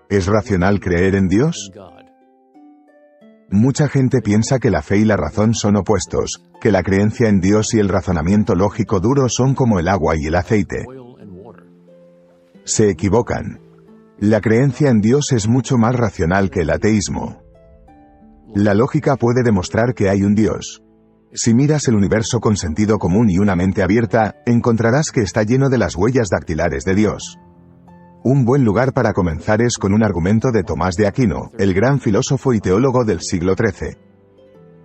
¿Es racional creer en Dios? Mucha gente piensa que la fe y la razón son opuestos, que la creencia en Dios y el razonamiento lógico duro son como el agua y el aceite. Se equivocan. La creencia en Dios es mucho más racional que el ateísmo. La lógica puede demostrar que hay un Dios. Si miras el universo con sentido común y una mente abierta, encontrarás que está lleno de las huellas dactilares de Dios. Un buen lugar para comenzar es con un argumento de Tomás de Aquino, el gran filósofo y teólogo del siglo XIII.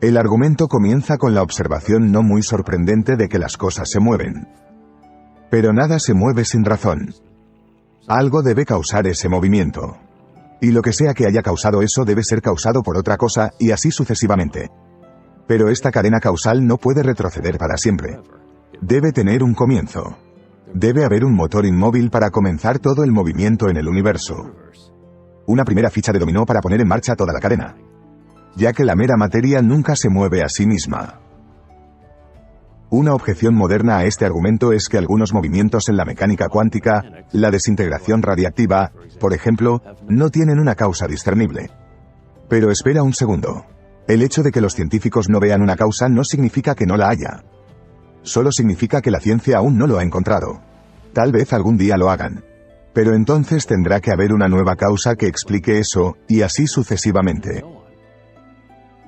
El argumento comienza con la observación no muy sorprendente de que las cosas se mueven. Pero nada se mueve sin razón. Algo debe causar ese movimiento. Y lo que sea que haya causado eso debe ser causado por otra cosa, y así sucesivamente. Pero esta cadena causal no puede retroceder para siempre. Debe tener un comienzo. Debe haber un motor inmóvil para comenzar todo el movimiento en el universo. Una primera ficha de dominó para poner en marcha toda la cadena. Ya que la mera materia nunca se mueve a sí misma. Una objeción moderna a este argumento es que algunos movimientos en la mecánica cuántica, la desintegración radiactiva, por ejemplo, no tienen una causa discernible. Pero espera un segundo. El hecho de que los científicos no vean una causa no significa que no la haya. Solo significa que la ciencia aún no lo ha encontrado. Tal vez algún día lo hagan. Pero entonces tendrá que haber una nueva causa que explique eso, y así sucesivamente.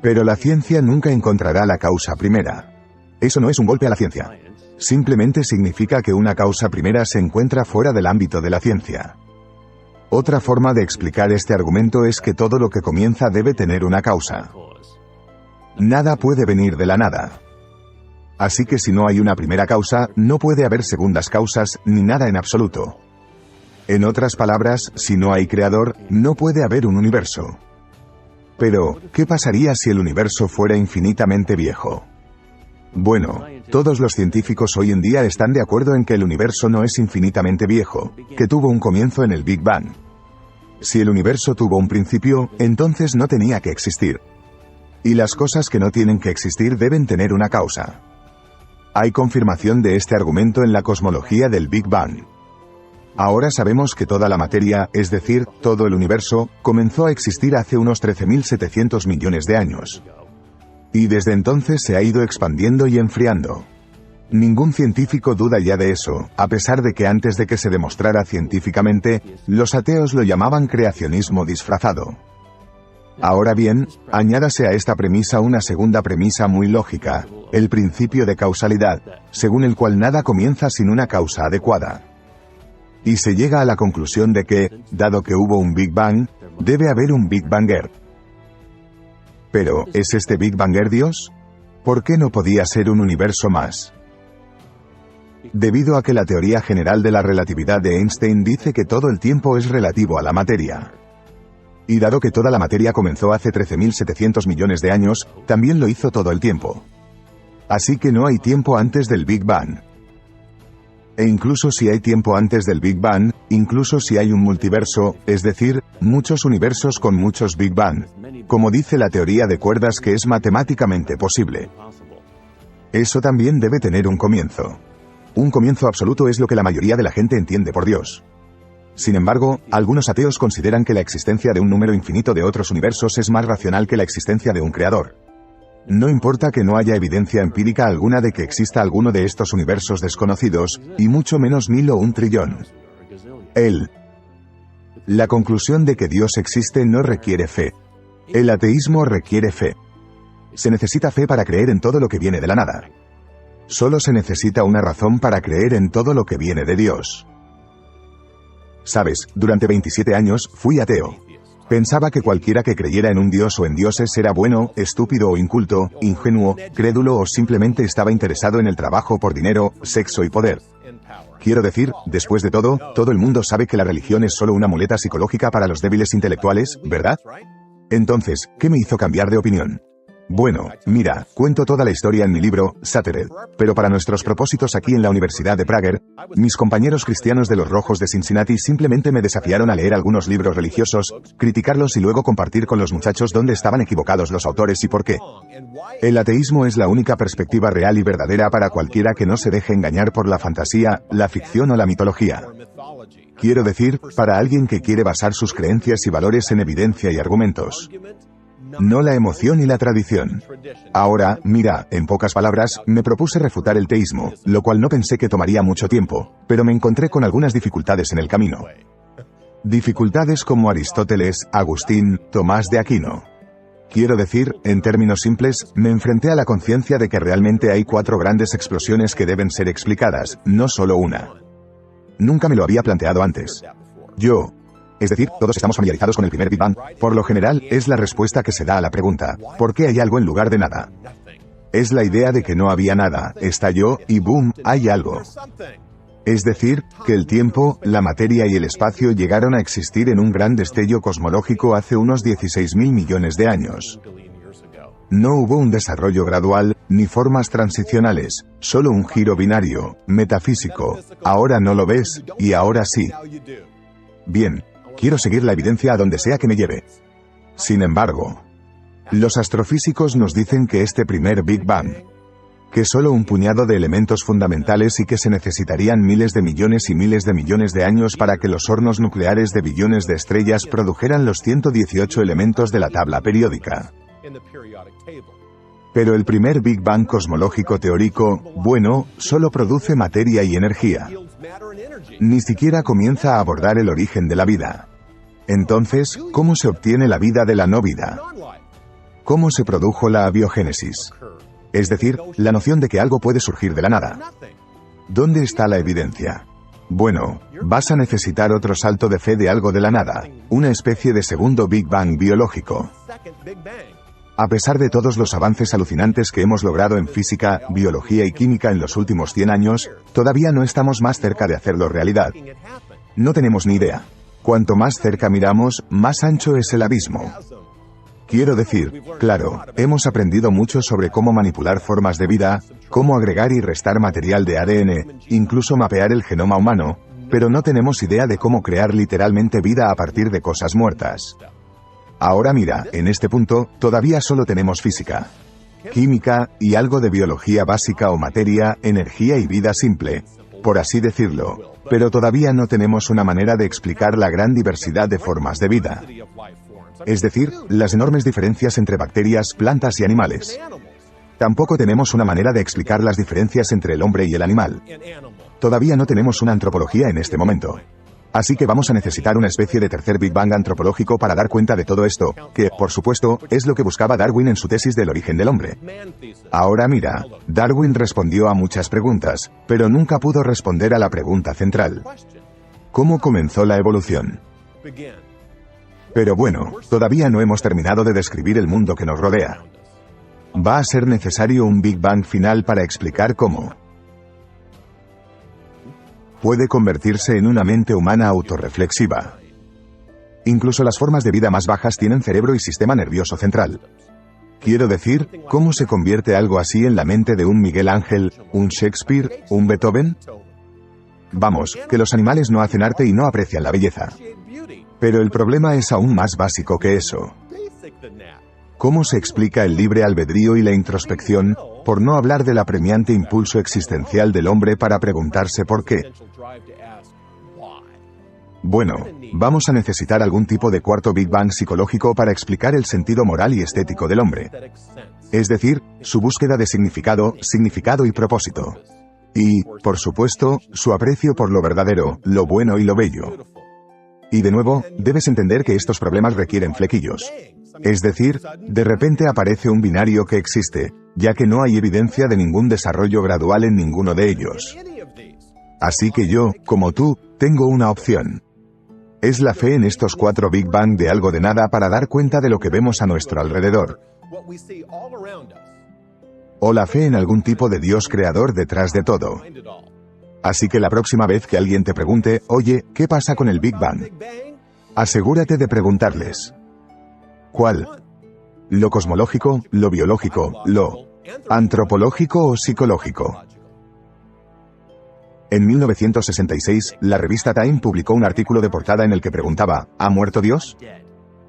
Pero la ciencia nunca encontrará la causa primera. Eso no es un golpe a la ciencia. Simplemente significa que una causa primera se encuentra fuera del ámbito de la ciencia. Otra forma de explicar este argumento es que todo lo que comienza debe tener una causa. Nada puede venir de la nada. Así que si no hay una primera causa, no puede haber segundas causas, ni nada en absoluto. En otras palabras, si no hay creador, no puede haber un universo. Pero, ¿qué pasaría si el universo fuera infinitamente viejo? Bueno, todos los científicos hoy en día están de acuerdo en que el universo no es infinitamente viejo, que tuvo un comienzo en el Big Bang. Si el universo tuvo un principio, entonces no tenía que existir. Y las cosas que no tienen que existir deben tener una causa. Hay confirmación de este argumento en la cosmología del Big Bang. Ahora sabemos que toda la materia, es decir, todo el universo, comenzó a existir hace unos 13.700 millones de años. Y desde entonces se ha ido expandiendo y enfriando. Ningún científico duda ya de eso, a pesar de que antes de que se demostrara científicamente, los ateos lo llamaban creacionismo disfrazado. Ahora bien, añádase a esta premisa una segunda premisa muy lógica, el principio de causalidad, según el cual nada comienza sin una causa adecuada. Y se llega a la conclusión de que, dado que hubo un Big Bang, debe haber un Big Banger. Pero, ¿es este Big Banger Dios? ¿Por qué no podía ser un universo más? Debido a que la teoría general de la relatividad de Einstein dice que todo el tiempo es relativo a la materia. Y dado que toda la materia comenzó hace 13.700 millones de años, también lo hizo todo el tiempo. Así que no hay tiempo antes del Big Bang. E incluso si hay tiempo antes del Big Bang, incluso si hay un multiverso, es decir, muchos universos con muchos Big Bang, como dice la teoría de cuerdas que es matemáticamente posible. Eso también debe tener un comienzo. Un comienzo absoluto es lo que la mayoría de la gente entiende por Dios. Sin embargo, algunos ateos consideran que la existencia de un número infinito de otros universos es más racional que la existencia de un creador. No importa que no haya evidencia empírica alguna de que exista alguno de estos universos desconocidos, y mucho menos 1000 o 1 trillón. La conclusión de que Dios existe no requiere fe. El ateísmo requiere fe. Se necesita fe para creer en todo lo que viene de la nada. Solo se necesita una razón para creer en todo lo que viene de Dios. Sabes, durante 27 años, fui ateo. Pensaba que cualquiera que creyera en un dios o en dioses era bueno, estúpido o inculto, ingenuo, crédulo o simplemente estaba interesado en el trabajo por dinero, sexo y poder. Quiero decir, después de todo el mundo sabe que la religión es solo una muleta psicológica para los débiles intelectuales, ¿verdad? Entonces, ¿qué me hizo cambiar de opinión? Bueno, mira, cuento toda la historia en mi libro, Shattered, pero para nuestros propósitos aquí en la Universidad de Prager, mis compañeros cristianos de los Rojos de Cincinnati simplemente me desafiaron a leer algunos libros religiosos, criticarlos y luego compartir con los muchachos dónde estaban equivocados los autores y por qué. El ateísmo es la única perspectiva real y verdadera para cualquiera que no se deje engañar por la fantasía, la ficción o la mitología. Quiero decir, para alguien que quiere basar sus creencias y valores en evidencia y argumentos. No la emoción y la tradición. Ahora, mira, en pocas palabras, me propuse refutar el teísmo, lo cual no pensé que tomaría mucho tiempo, pero me encontré con algunas dificultades en el camino. Dificultades como Aristóteles, Agustín, Tomás de Aquino. Quiero decir, en términos simples, me enfrenté a la conciencia de que realmente hay 4 grandes explosiones que deben ser explicadas, no solo una. Nunca me lo había planteado antes. Es decir, todos estamos familiarizados con el primer Big Bang. Por lo general, es la respuesta que se da a la pregunta, ¿por qué hay algo en lugar de nada? Es la idea de que no había nada, estalló, y boom, hay algo. Es decir, que el tiempo, la materia y el espacio llegaron a existir en un gran destello cosmológico hace unos 16.000 millones de años. No hubo un desarrollo gradual, ni formas transicionales, solo un giro binario, metafísico. Ahora no lo ves, y ahora sí. Bien, quiero seguir la evidencia a donde sea que me lleve. Sin embargo, los astrofísicos nos dicen que este primer Big Bang, que solo un puñado de elementos fundamentales y que se necesitarían miles de millones y miles de millones de años para que los hornos nucleares de billones de estrellas produjeran los 118 elementos de la tabla periódica. Pero el primer Big Bang cosmológico teórico, bueno, solo produce materia y energía. Ni siquiera comienza a abordar el origen de la vida. Entonces, ¿cómo se obtiene la vida de la no vida? ¿Cómo se produjo la abiogénesis? Es decir, la noción de que algo puede surgir de la nada. ¿Dónde está la evidencia? Bueno, vas a necesitar otro salto de fe de algo de la nada, una especie de segundo Big Bang biológico. A pesar de todos los avances alucinantes que hemos logrado en física, biología y química en los últimos 100 años, todavía no estamos más cerca de hacerlo realidad. No tenemos ni idea. Cuanto más cerca miramos, más ancho es el abismo. Quiero decir, claro, hemos aprendido mucho sobre cómo manipular formas de vida, cómo agregar y restar material de ADN, incluso mapear el genoma humano, pero no tenemos idea de cómo crear literalmente vida a partir de cosas muertas. Ahora mira, en este punto, todavía solo tenemos física, química, y algo de biología básica o materia, energía y vida simple, por así decirlo, pero todavía no tenemos una manera de explicar la gran diversidad de formas de vida. Es decir, las enormes diferencias entre bacterias, plantas y animales. Tampoco tenemos una manera de explicar las diferencias entre el hombre y el animal. Todavía no tenemos una antropología en este momento. Así que vamos a necesitar una especie de tercer Big Bang antropológico para dar cuenta de todo esto, que, por supuesto, es lo que buscaba Darwin en su tesis del origen del hombre. Ahora mira, Darwin respondió a muchas preguntas, pero nunca pudo responder a la pregunta central. ¿Cómo comenzó la evolución? Pero bueno, todavía no hemos terminado de describir el mundo que nos rodea. Va a ser necesario un Big Bang final para explicar cómo puede convertirse en una mente humana autorreflexiva. Incluso las formas de vida más bajas tienen cerebro y sistema nervioso central. Quiero decir, ¿cómo se convierte algo así en la mente de un Miguel Ángel, un Shakespeare, un Beethoven? Vamos, que los animales no hacen arte y no aprecian la belleza. Pero el problema es aún más básico que eso. ¿Cómo se explica el libre albedrío y la introspección, por no hablar del apremiante impulso existencial del hombre para preguntarse por qué? Bueno, vamos a necesitar algún tipo de cuarto Big Bang psicológico para explicar el sentido moral y estético del hombre. Es decir, su búsqueda de significado y propósito. Y, por supuesto, su aprecio por lo verdadero, lo bueno y lo bello. Y de nuevo, debes entender que estos problemas requieren flequillos. Es decir, de repente aparece un binario que existe, ya que no hay evidencia de ningún desarrollo gradual en ninguno de ellos. Así que yo, como tú, tengo una opción. Es la fe en estos 4 Big Bang de algo de nada para dar cuenta de lo que vemos a nuestro alrededor. O la fe en algún tipo de Dios creador detrás de todo. Así que la próxima vez que alguien te pregunte, oye, ¿qué pasa con el Big Bang? Asegúrate de preguntarles. ¿Cuál? ¿Lo cosmológico, lo biológico, lo antropológico o psicológico? En 1966, la revista Time publicó un artículo de portada en el que preguntaba, ¿ha muerto Dios?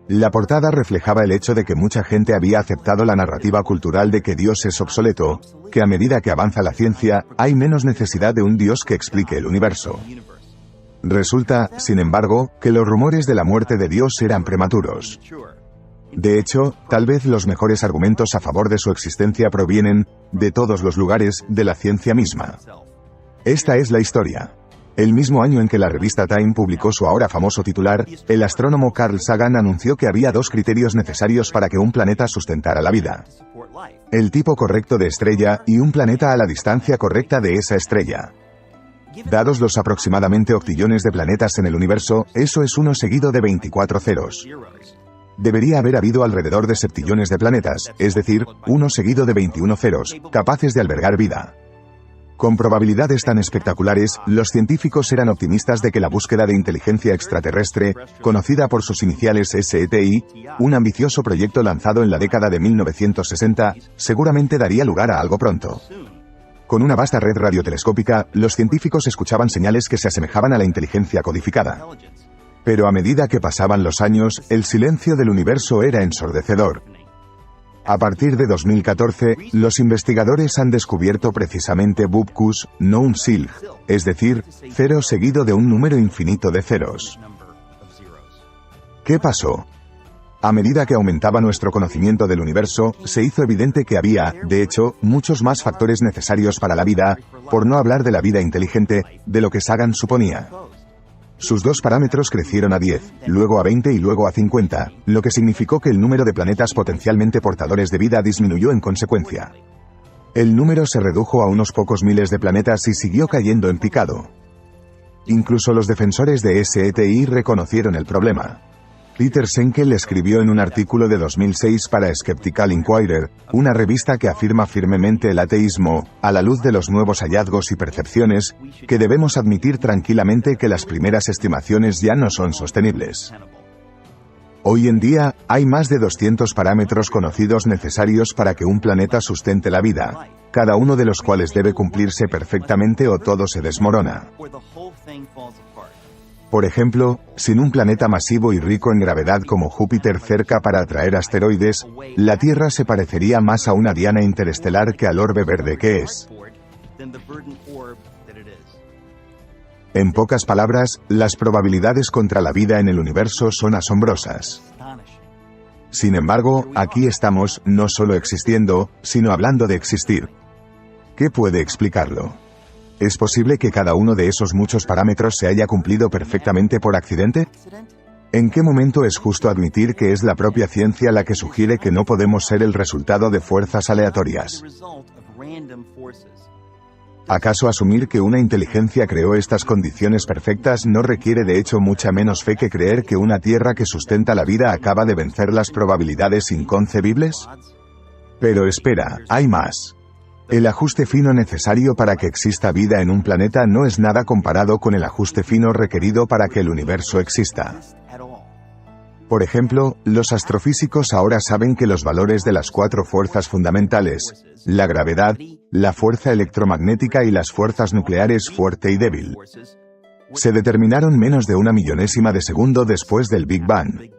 La portada reflejaba el hecho de que mucha gente había aceptado la narrativa cultural de que Dios es obsoleto, que a medida que avanza la ciencia, hay menos necesidad de un Dios que explique el universo. Resulta, sin embargo, que los rumores de la muerte de Dios eran prematuros. De hecho, tal vez los mejores argumentos a favor de su existencia provienen, de todos los lugares, de la ciencia misma. Esta es la historia. El mismo año en que la revista Time publicó su ahora famoso titular, el astrónomo Carl Sagan anunció que había dos criterios necesarios para que un planeta sustentara la vida: el tipo correcto de estrella y un planeta a la distancia correcta de esa estrella. Dados los aproximadamente octillones de planetas en el universo, eso es 1 seguido de 24 ceros. Debería haber habido alrededor de septillones de planetas, es decir, 1 seguido de 21 ceros, capaces de albergar vida. Con probabilidades tan espectaculares, los científicos eran optimistas de que la búsqueda de inteligencia extraterrestre, conocida por sus iniciales SETI, un ambicioso proyecto lanzado en la década de 1960, seguramente daría lugar a algo pronto. Con una vasta red radiotelescópica, los científicos escuchaban señales que se asemejaban a la inteligencia codificada. Pero a medida que pasaban los años, el silencio del universo era ensordecedor. A partir de 2014, los investigadores han descubierto precisamente Bubkus, no un Silg, es decir, cero seguido de un número infinito de ceros. ¿Qué pasó? A medida que aumentaba nuestro conocimiento del universo, se hizo evidente que había, de hecho, muchos más factores necesarios para la vida, por no hablar de la vida inteligente, de lo que Sagan suponía. Sus dos parámetros crecieron a 10, luego a 20 y luego a 50, lo que significó que el número de planetas potencialmente portadores de vida disminuyó en consecuencia. El número se redujo a unos pocos miles de planetas y siguió cayendo en picado. Incluso los defensores de SETI reconocieron el problema. Peter Senkel escribió en un artículo de 2006 para Skeptical Inquirer, una revista que afirma firmemente el ateísmo, a la luz de los nuevos hallazgos y percepciones, que debemos admitir tranquilamente que las primeras estimaciones ya no son sostenibles. Hoy en día, hay más de 200 parámetros conocidos necesarios para que un planeta sustente la vida, cada uno de los cuales debe cumplirse perfectamente o todo se desmorona. Por ejemplo, sin un planeta masivo y rico en gravedad como Júpiter cerca para atraer asteroides, la Tierra se parecería más a una diana interestelar que al orbe verde que es. En pocas palabras, las probabilidades contra la vida en el universo son asombrosas. Sin embargo, aquí estamos, no solo existiendo, sino hablando de existir. ¿Qué puede explicarlo? ¿Es posible que cada uno de esos muchos parámetros se haya cumplido perfectamente por accidente? ¿En qué momento es justo admitir que es la propia ciencia la que sugiere que no podemos ser el resultado de fuerzas aleatorias? ¿Acaso asumir que una inteligencia creó estas condiciones perfectas no requiere de hecho mucha menos fe que creer que una Tierra que sustenta la vida acaba de vencer las probabilidades inconcebibles? Pero espera, hay más. El ajuste fino necesario para que exista vida en un planeta no es nada comparado con el ajuste fino requerido para que el universo exista. Por ejemplo, los astrofísicos ahora saben que los valores de las 4 fuerzas fundamentales, la gravedad, la fuerza electromagnética y las fuerzas nucleares fuerte y débil, se determinaron menos de 1/millonésima de segundo después del Big Bang.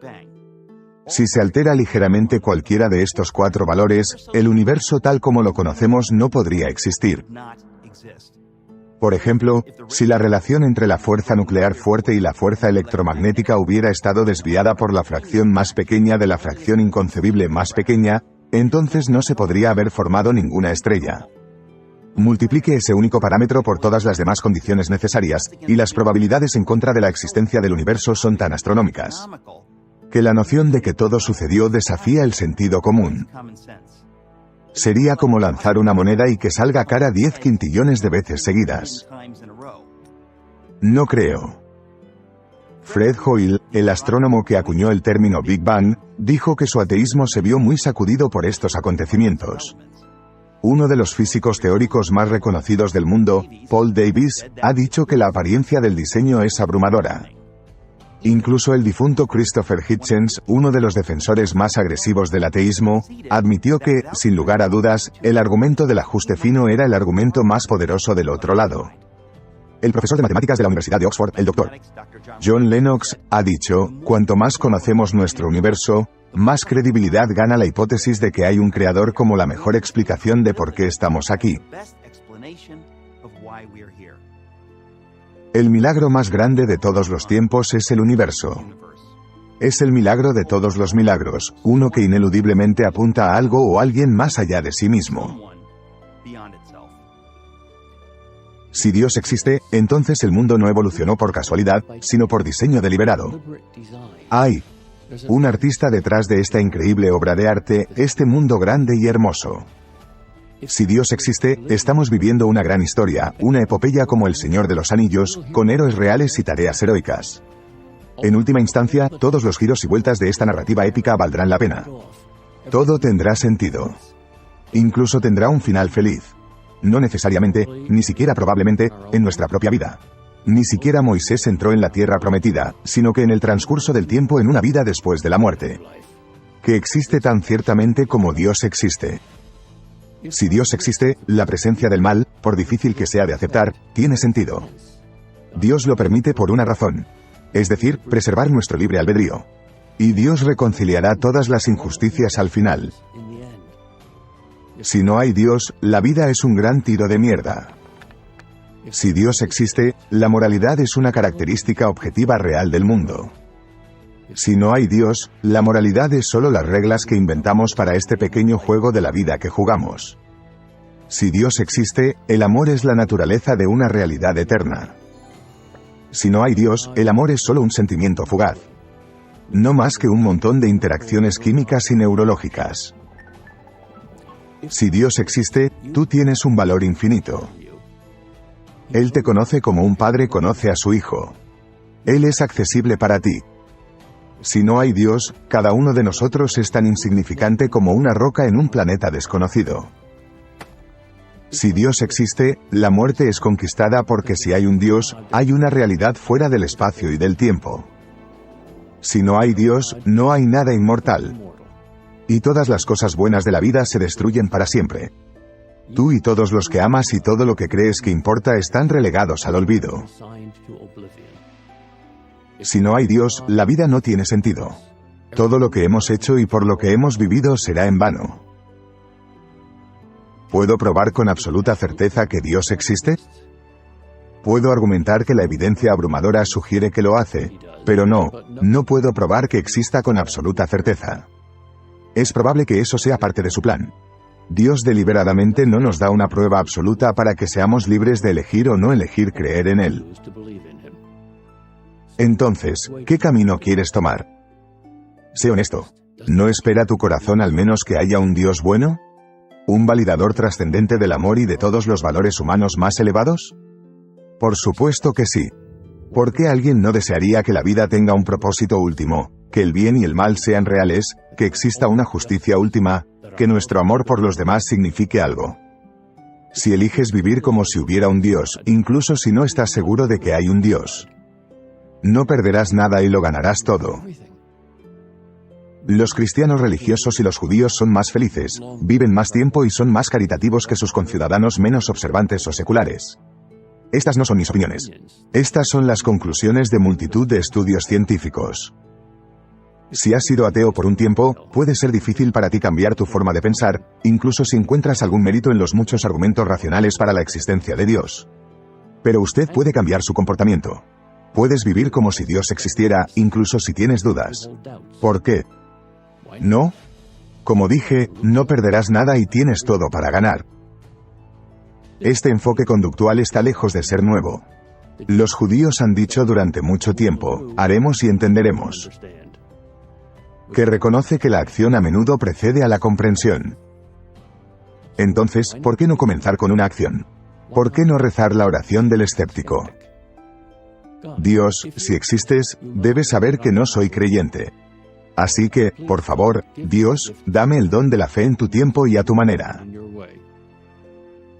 Si se altera ligeramente cualquiera de estos 4 valores, el universo tal como lo conocemos no podría existir. Por ejemplo, si la relación entre la fuerza nuclear fuerte y la fuerza electromagnética hubiera estado desviada por la fracción más pequeña de la fracción inconcebible más pequeña, entonces no se podría haber formado ninguna estrella. Multiplique ese único parámetro por todas las demás condiciones necesarias, y las probabilidades en contra de la existencia del universo son tan astronómicas que la noción de que todo sucedió desafía el sentido común. Sería como lanzar una moneda y que salga cara 10 quintillones de veces seguidas. No creo. Fred Hoyle, el astrónomo que acuñó el término Big Bang, dijo que su ateísmo se vio muy sacudido por estos acontecimientos. Uno de los físicos teóricos más reconocidos del mundo, Paul Davies, ha dicho que la apariencia del diseño es abrumadora. Incluso el difunto Christopher Hitchens, uno de los defensores más agresivos del ateísmo, admitió que, sin lugar a dudas, el argumento del ajuste fino era el argumento más poderoso del otro lado. El profesor de matemáticas de la Universidad de Oxford, el Dr. John Lennox, ha dicho, cuanto más conocemos nuestro universo, más credibilidad gana la hipótesis de que hay un creador como la mejor explicación de por qué estamos aquí. El milagro más grande de todos los tiempos es el universo. Es el milagro de todos los milagros, uno que ineludiblemente apunta a algo o alguien más allá de sí mismo. Si Dios existe, entonces el mundo no evolucionó por casualidad, sino por diseño deliberado. Hay un artista detrás de esta increíble obra de arte, este mundo grande y hermoso. Si Dios existe, estamos viviendo una gran historia, una epopeya como El Señor de los Anillos, con héroes reales y tareas heroicas. En última instancia, todos los giros y vueltas de esta narrativa épica valdrán la pena. Todo tendrá sentido. Incluso tendrá un final feliz. No necesariamente, ni siquiera probablemente, en nuestra propia vida. Ni siquiera Moisés entró en la tierra prometida, sino que en el transcurso del tiempo en una vida después de la muerte. Que existe tan ciertamente como Dios existe. Si Dios existe, la presencia del mal, por difícil que sea de aceptar, tiene sentido. Dios lo permite por una razón. Es decir, preservar nuestro libre albedrío. Y Dios reconciliará todas las injusticias al final. Si no hay Dios, la vida es un gran tiro de mierda. Si Dios existe, la moralidad es una característica objetiva real del mundo. Si no hay Dios, la moralidad es solo las reglas que inventamos para este pequeño juego de la vida que jugamos. Si Dios existe, el amor es la naturaleza de una realidad eterna. Si no hay Dios, el amor es solo un sentimiento fugaz. No más que un montón de interacciones químicas y neurológicas. Si Dios existe, tú tienes un valor infinito. Él te conoce como un padre conoce a su hijo. Él es accesible para ti. Si no hay Dios, cada uno de nosotros es tan insignificante como una roca en un planeta desconocido. Si Dios existe, la muerte es conquistada porque si hay un Dios, hay una realidad fuera del espacio y del tiempo. Si no hay Dios, no hay nada inmortal. Y todas las cosas buenas de la vida se destruyen para siempre. Tú y todos los que amas y todo lo que crees que importa están relegados al olvido. Si no hay Dios, la vida no tiene sentido. Todo lo que hemos hecho y por lo que hemos vivido será en vano. ¿Puedo probar con absoluta certeza que Dios existe? Puedo argumentar que la evidencia abrumadora sugiere que lo hace, pero no puedo probar que exista con absoluta certeza. Es probable que eso sea parte de su plan. Dios deliberadamente no nos da una prueba absoluta para que seamos libres de elegir o no elegir creer en Él. Entonces, ¿qué camino quieres tomar? Sé honesto. ¿No espera tu corazón al menos que haya un Dios bueno? ¿Un validador trascendente del amor y de todos los valores humanos más elevados? Por supuesto que sí. ¿Por qué alguien no desearía que la vida tenga un propósito último, que el bien y el mal sean reales, que exista una justicia última, que nuestro amor por los demás signifique algo? Si eliges vivir como si hubiera un Dios, incluso si no estás seguro de que hay un Dios, no perderás nada y lo ganarás todo. Los cristianos religiosos y los judíos son más felices, viven más tiempo y son más caritativos que sus conciudadanos menos observantes o seculares. Estas no son mis opiniones. Estas son las conclusiones de multitud de estudios científicos. Si has sido ateo por un tiempo, puede ser difícil para ti cambiar tu forma de pensar, incluso si encuentras algún mérito en los muchos argumentos racionales para la existencia de Dios. Pero usted puede cambiar su comportamiento. Puedes vivir como si Dios existiera, incluso si tienes dudas. ¿Por qué? No. Como dije, no perderás nada y tienes todo para ganar. Este enfoque conductual está lejos de ser nuevo. Los judíos han dicho durante mucho tiempo, haremos y entenderemos. Que reconoce que la acción a menudo precede a la comprensión. Entonces, ¿por qué no comenzar con una acción? ¿Por qué no rezar la oración del escéptico? Dios, si existes, debes saber que no soy creyente. Así que, por favor, Dios, dame el don de la fe en tu tiempo y a tu manera.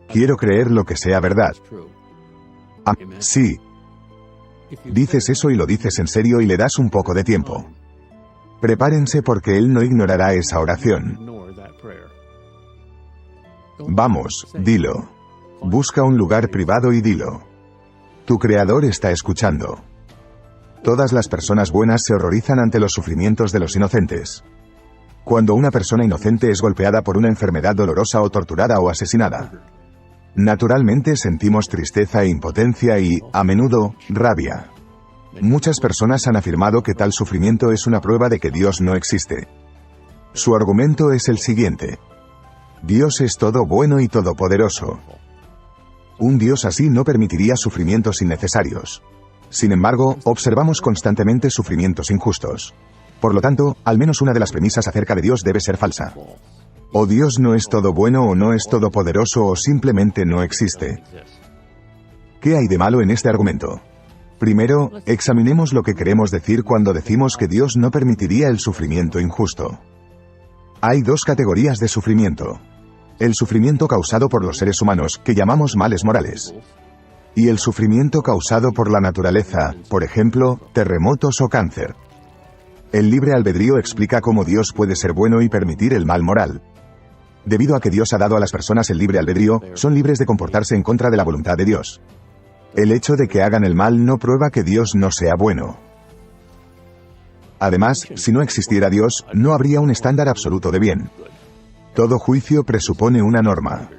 Quiero creer lo que sea verdad. Sí. Dices eso y lo dices en serio y le das un poco de tiempo. Prepárense porque Él no ignorará esa oración. Vamos, dilo. Busca un lugar privado y dilo. Tu Creador está escuchando. Todas las personas buenas se horrorizan ante los sufrimientos de los inocentes. Cuando una persona inocente es golpeada por una enfermedad dolorosa o torturada o asesinada. Naturalmente sentimos tristeza e impotencia y, a menudo, rabia. Muchas personas han afirmado que tal sufrimiento es una prueba de que Dios no existe. Su argumento es el siguiente: Dios es todo bueno y todopoderoso. Un Dios así no permitiría sufrimientos innecesarios. Sin embargo, observamos constantemente sufrimientos injustos. Por lo tanto, al menos una de las premisas acerca de Dios debe ser falsa. O Dios no es todo bueno o no es todopoderoso o simplemente no existe. ¿Qué hay de malo en este argumento? Primero, examinemos lo que queremos decir cuando decimos que Dios no permitiría el sufrimiento injusto. Hay dos categorías de sufrimiento: el sufrimiento causado por los seres humanos, que llamamos males morales, y el sufrimiento causado por la naturaleza, por ejemplo, terremotos o cáncer. El libre albedrío explica cómo Dios puede ser bueno y permitir el mal moral. Debido a que Dios ha dado a las personas el libre albedrío, son libres de comportarse en contra de la voluntad de Dios. El hecho de que hagan el mal no prueba que Dios no sea bueno. Además, si no existiera Dios, no habría un estándar absoluto de bien. Todo juicio presupone una norma.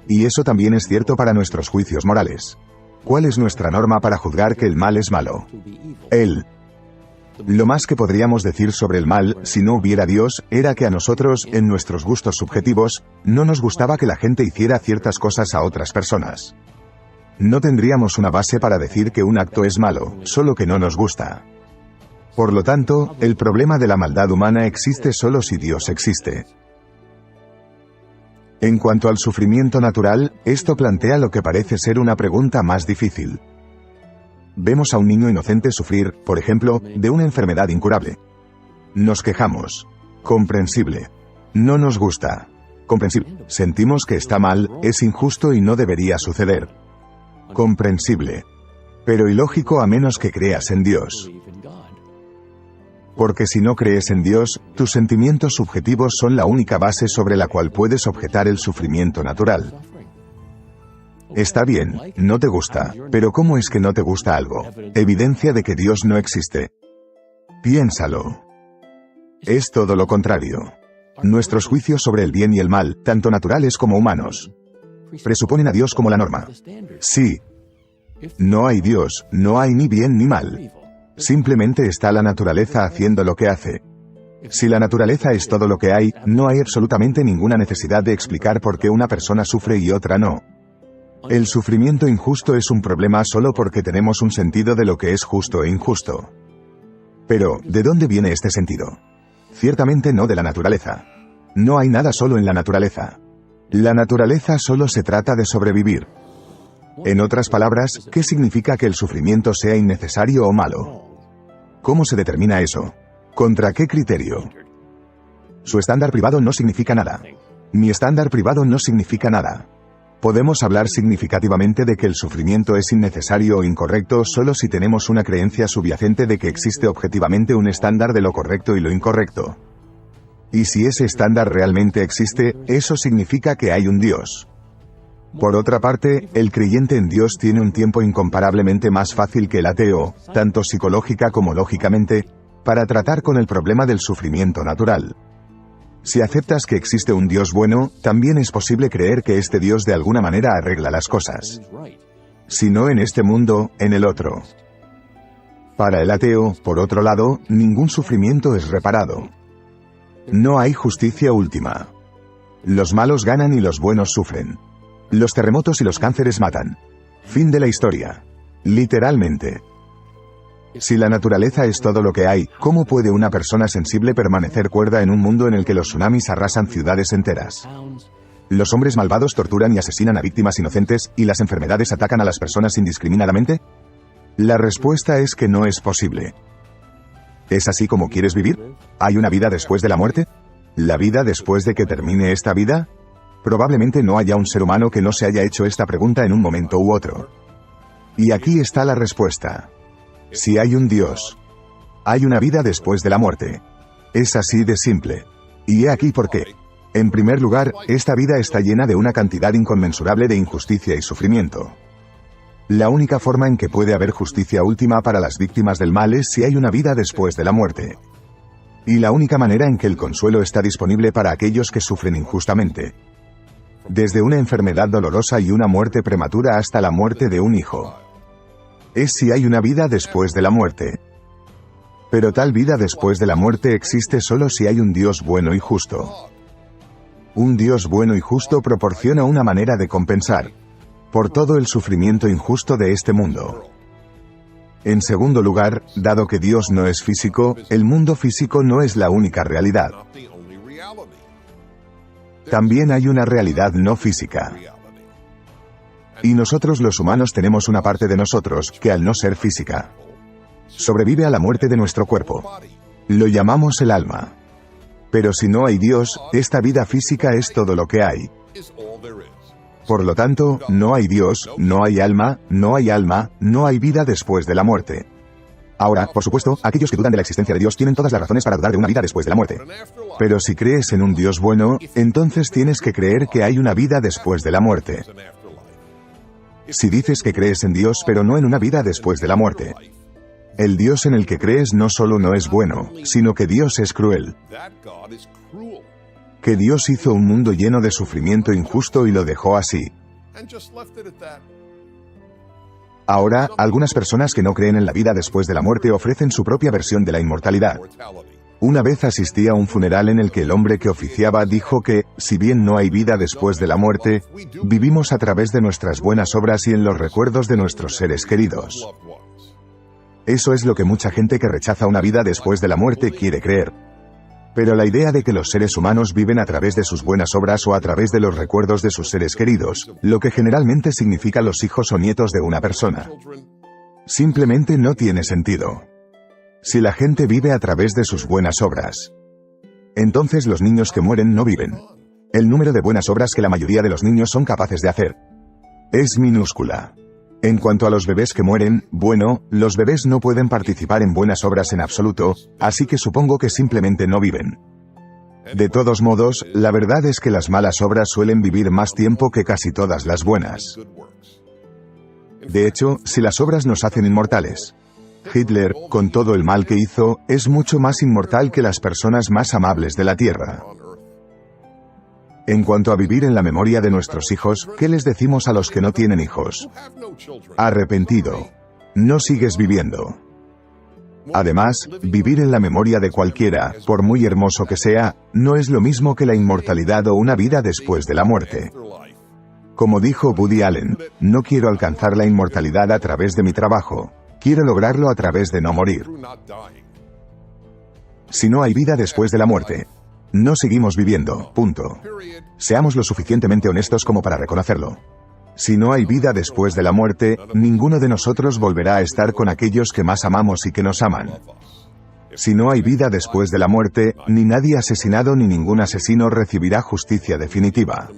Y eso también es cierto para nuestros juicios morales. ¿Cuál es nuestra norma para juzgar que el mal es malo? Lo más que podríamos decir sobre el mal, si no hubiera Dios, era que a nosotros, en nuestros gustos subjetivos, no nos gustaba que la gente hiciera ciertas cosas a otras personas. No tendríamos una base para decir que un acto es malo, solo que no nos gusta. Por lo tanto, el problema de la maldad humana existe solo si Dios existe. En cuanto al sufrimiento natural, esto plantea lo que parece ser una pregunta más difícil. Vemos a un niño inocente sufrir, por ejemplo, de una enfermedad incurable. Nos quejamos. Comprensible. No nos gusta. Comprensible. Sentimos que está mal, es injusto y no debería suceder. Comprensible. Pero ilógico a menos que creas en Dios. Porque si no crees en Dios, tus sentimientos subjetivos son la única base sobre la cual puedes objetar el sufrimiento natural. Está bien, no te gusta, pero ¿cómo es que no te gusta algo? Evidencia de que Dios no existe. Piénsalo. Es todo lo contrario. Nuestros juicios sobre el bien y el mal, tanto naturales como humanos, presuponen a Dios como la norma. Sí. No hay Dios, no hay ni bien ni mal. Simplemente está la naturaleza haciendo lo que hace. Si la naturaleza es todo lo que hay, no hay absolutamente ninguna necesidad de explicar por qué una persona sufre y otra no. El sufrimiento injusto es un problema solo porque tenemos un sentido de lo que es justo e injusto. Pero, ¿de dónde viene este sentido? Ciertamente no de la naturaleza. No hay nada solo en la naturaleza. La naturaleza solo se trata de sobrevivir. En otras palabras, ¿qué significa que el sufrimiento sea innecesario o malo? ¿Cómo se determina eso? ¿Contra qué criterio? Su estándar privado no significa nada. Mi estándar privado no significa nada. Podemos hablar significativamente de que el sufrimiento es innecesario o incorrecto solo si tenemos una creencia subyacente de que existe objetivamente un estándar de lo correcto y lo incorrecto. Y si ese estándar realmente existe, eso significa que hay un Dios. Por otra parte, el creyente en Dios tiene un tiempo incomparablemente más fácil que el ateo, tanto psicológica como lógicamente, para tratar con el problema del sufrimiento natural. Si aceptas que existe un Dios bueno, también es posible creer que este Dios de alguna manera arregla las cosas. Si no en este mundo, en el otro. Para el ateo, por otro lado, ningún sufrimiento es reparado. No hay justicia última. Los malos ganan y los buenos sufren. Los terremotos y los cánceres matan. Fin de la historia. Literalmente. Si la naturaleza es todo lo que hay, ¿cómo puede una persona sensible permanecer cuerda en un mundo en el que los tsunamis arrasan ciudades enteras? ¿Los hombres malvados torturan y asesinan a víctimas inocentes, y las enfermedades atacan a las personas indiscriminadamente? La respuesta es que no es posible. ¿Es así como quieres vivir? ¿Hay una vida después de la muerte? ¿La vida después de que termine esta vida? Probablemente no haya un ser humano que no se haya hecho esta pregunta en un momento u otro. Y aquí está la respuesta. Si hay un Dios, hay una vida después de la muerte. Es así de simple. Y he aquí por qué. En primer lugar, esta vida está llena de una cantidad inconmensurable de injusticia y sufrimiento. La única forma en que puede haber justicia última para las víctimas del mal es si hay una vida después de la muerte. Y la única manera en que el consuelo está disponible para aquellos que sufren injustamente desde una enfermedad dolorosa y una muerte prematura hasta la muerte de un hijo. Es si hay una vida después de la muerte. Pero tal vida después de la muerte existe solo si hay un Dios bueno y justo. Un Dios bueno y justo proporciona una manera de compensar por todo el sufrimiento injusto de este mundo. En segundo lugar, dado que Dios no es físico, el mundo físico no es la única realidad. También hay una realidad no física. Y nosotros los humanos tenemos una parte de nosotros, que al no ser física, sobrevive a la muerte de nuestro cuerpo. Lo llamamos el alma. Pero si no hay Dios, esta vida física es todo lo que hay. Por lo tanto, no hay Dios, no hay alma, no hay vida después de la muerte. Ahora, por supuesto, aquellos que dudan de la existencia de Dios tienen todas las razones para dudar de una vida después de la muerte. Pero si crees en un Dios bueno, entonces tienes que creer que hay una vida después de la muerte. Si dices que crees en Dios pero no en una vida después de la muerte, el Dios en el que crees no solo no es bueno, sino que Dios es cruel. Que Dios hizo un mundo lleno de sufrimiento injusto y lo dejó así. Ahora, algunas personas que no creen en la vida después de la muerte ofrecen su propia versión de la inmortalidad. Una vez asistí a un funeral en el que el hombre que oficiaba dijo que, si bien no hay vida después de la muerte, vivimos a través de nuestras buenas obras y en los recuerdos de nuestros seres queridos. Eso es lo que mucha gente que rechaza una vida después de la muerte quiere creer. Pero la idea de que los seres humanos viven a través de sus buenas obras o a través de los recuerdos de sus seres queridos, lo que generalmente significa los hijos o nietos de una persona, simplemente no tiene sentido. Si la gente vive a través de sus buenas obras, entonces los niños que mueren no viven. El número de buenas obras que la mayoría de los niños son capaces de hacer es minúscula. En cuanto a los bebés que mueren, bueno, los bebés no pueden participar en buenas obras en absoluto, así que supongo que simplemente no viven. De todos modos, la verdad es que las malas obras suelen vivir más tiempo que casi todas las buenas. De hecho, si las obras nos hacen inmortales, Hitler, con todo el mal que hizo, es mucho más inmortal que las personas más amables de la Tierra. En cuanto a vivir en la memoria de nuestros hijos, ¿qué les decimos a los que no tienen hijos? Arrepentido. No sigues viviendo. Además, vivir en la memoria de cualquiera, por muy hermoso que sea, no es lo mismo que la inmortalidad o una vida después de la muerte. Como dijo Woody Allen, no quiero alcanzar la inmortalidad a través de mi trabajo, quiero lograrlo a través de no morir. Si no hay vida después de la muerte, no seguimos viviendo, punto. Seamos lo suficientemente honestos como para reconocerlo. Si no hay vida después de la muerte, ninguno de nosotros volverá a estar con aquellos que más amamos y que nos aman. Si no hay vida después de la muerte, ni nadie asesinado ni ningún asesino recibirá justicia definitiva.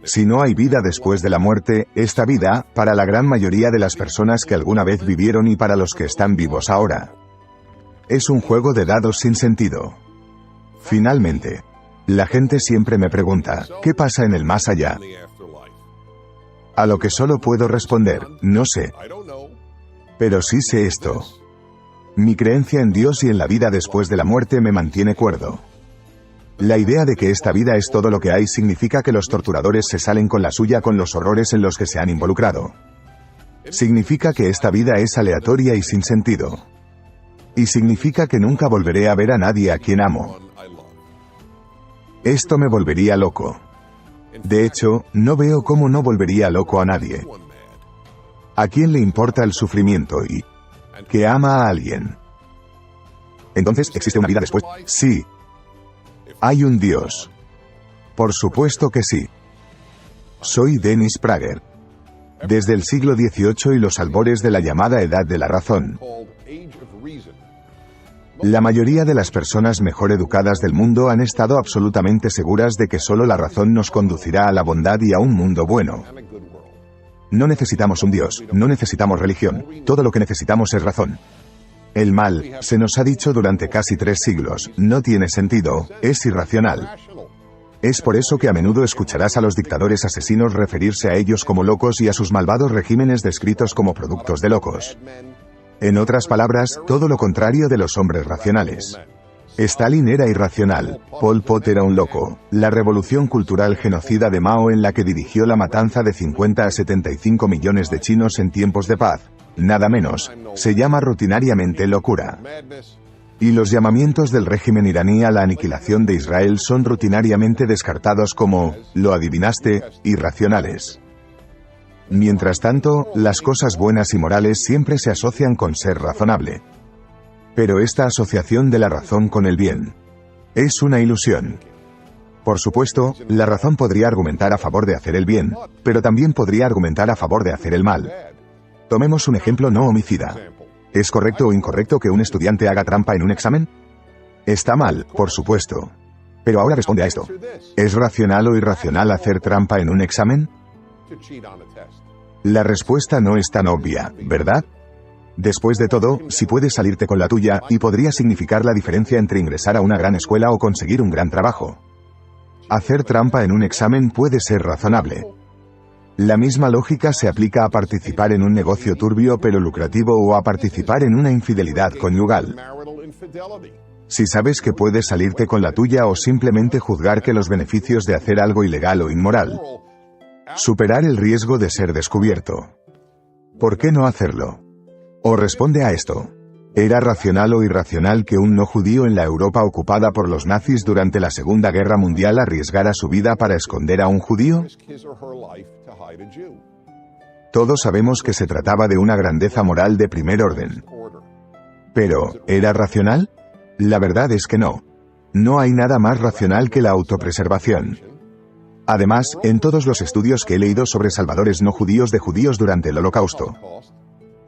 Si no hay vida después de la muerte, esta vida, para la gran mayoría de las personas que alguna vez vivieron y para los que están vivos ahora, es un juego de dados sin sentido. Finalmente, la gente siempre me pregunta, ¿qué pasa en el más allá? A lo que solo puedo responder, no sé. Pero sí sé esto. Mi creencia en Dios y en la vida después de la muerte me mantiene cuerdo. La idea de que esta vida es todo lo que hay significa que los torturadores se salen con la suya con los horrores en los que se han involucrado. Significa que esta vida es aleatoria y sin sentido. Y significa que nunca volveré a ver a nadie a quien amo. Esto me volvería loco. De hecho, no veo cómo no volvería loco a nadie. ¿A quién le importa el sufrimiento y que ama a alguien? Entonces, ¿existe una vida después? Sí. ¿Hay un Dios? Por supuesto que sí. Soy Dennis Prager. Desde el siglo XVIII y los albores de la llamada Edad de la Razón, la mayoría de las personas mejor educadas del mundo han estado absolutamente seguras de que solo la razón nos conducirá a la bondad y a un mundo bueno. No necesitamos un Dios, no necesitamos religión, todo lo que necesitamos es razón. El mal, se nos ha dicho durante casi 3 siglos, no tiene sentido, es irracional. Es por eso que a menudo escucharás a los dictadores asesinos referirse a ellos como locos y a sus malvados regímenes descritos como productos de locos. En otras palabras, todo lo contrario de los hombres racionales. Stalin era irracional, Pol Pot era un loco, la revolución cultural genocida de Mao en la que dirigió la matanza de 50 a 75 millones de chinos en tiempos de paz, nada menos, se llama rutinariamente locura. Y los llamamientos del régimen iraní a la aniquilación de Israel son rutinariamente descartados como, lo adivinaste, irracionales. Mientras tanto, las cosas buenas y morales siempre se asocian con ser razonable. Pero esta asociación de la razón con el bien es una ilusión. Por supuesto, la razón podría argumentar a favor de hacer el bien, pero también podría argumentar a favor de hacer el mal. Tomemos un ejemplo no homicida. ¿Es correcto o incorrecto que un estudiante haga trampa en un examen? Está mal, por supuesto. Pero ahora responde a esto. ¿Es racional o irracional hacer trampa en un examen? La respuesta no es tan obvia, ¿verdad? Después de todo, si puedes salirte con la tuya, y podría significar la diferencia entre ingresar a una gran escuela o conseguir un gran trabajo. Hacer trampa en un examen puede ser razonable. La misma lógica se aplica a participar en un negocio turbio pero lucrativo o a participar en una infidelidad conyugal. Si sabes que puedes salirte con la tuya o simplemente juzgar que los beneficios de hacer algo ilegal o inmoral. Superar el riesgo de ser descubierto. ¿Por qué no hacerlo? O responde a esto. ¿Era racional o irracional que un no judío en la Europa ocupada por los nazis durante la Segunda Guerra Mundial arriesgara su vida para esconder a un judío? Todos sabemos que se trataba de una grandeza moral de primer orden. Pero, ¿era racional? La verdad es que no. No hay nada más racional que la autopreservación. Además, en todos los estudios que he leído sobre salvadores no judíos de judíos durante el Holocausto,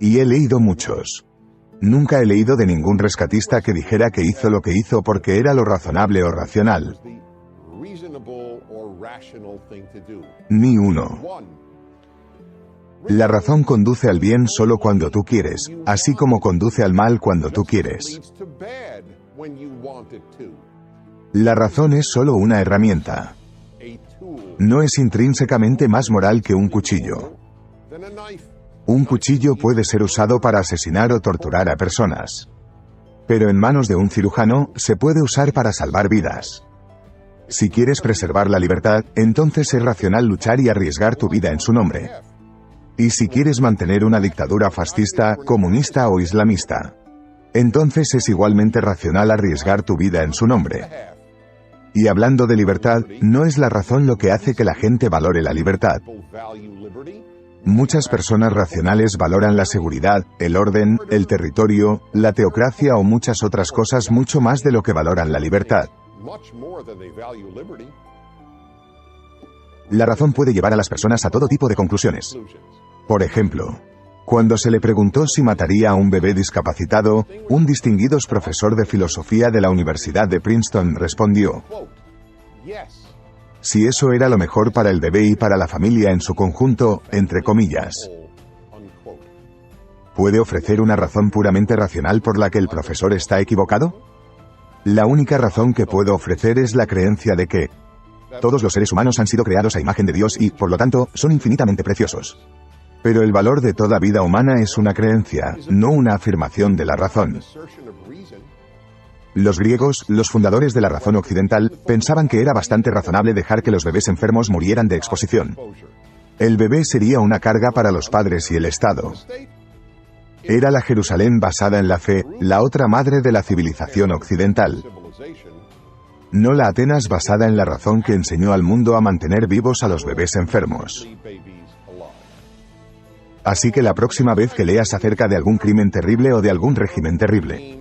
y he leído muchos, nunca he leído de ningún rescatista que dijera que hizo lo que hizo porque era lo razonable o racional. Ni uno. La razón conduce al bien solo cuando tú quieres, así como conduce al mal cuando tú quieres. La razón es solo una herramienta. No es intrínsecamente más moral que un cuchillo. Un cuchillo puede ser usado para asesinar o torturar a personas. Pero en manos de un cirujano, se puede usar para salvar vidas. Si quieres preservar la libertad, entonces es racional luchar y arriesgar tu vida en su nombre. Y si quieres mantener una dictadura fascista, comunista o islamista, entonces es igualmente racional arriesgar tu vida en su nombre. Y hablando de libertad, no es la razón lo que hace que la gente valore la libertad. Muchas personas racionales valoran la seguridad, el orden, el territorio, la teocracia o muchas otras cosas mucho más de lo que valoran la libertad. La razón puede llevar a las personas a todo tipo de conclusiones. Por ejemplo, cuando se le preguntó si mataría a un bebé discapacitado, un distinguido profesor de filosofía de la Universidad de Princeton respondió: si eso era lo mejor para el bebé y para la familia en su conjunto, entre comillas. ¿Puede ofrecer una razón puramente racional por la que el profesor está equivocado? La única razón que puedo ofrecer es la creencia de que todos los seres humanos han sido creados a imagen de Dios y, por lo tanto, son infinitamente preciosos. Pero el valor de toda vida humana es una creencia, no una afirmación de la razón. Los griegos, los fundadores de la razón occidental, pensaban que era bastante razonable dejar que los bebés enfermos murieran de exposición. El bebé sería una carga para los padres y el Estado. Era la Jerusalén basada en la fe, la otra madre de la civilización occidental. No la Atenas basada en la razón que enseñó al mundo a mantener vivos a los bebés enfermos. Así que la próxima vez que leas acerca de algún crimen terrible o de algún régimen terrible,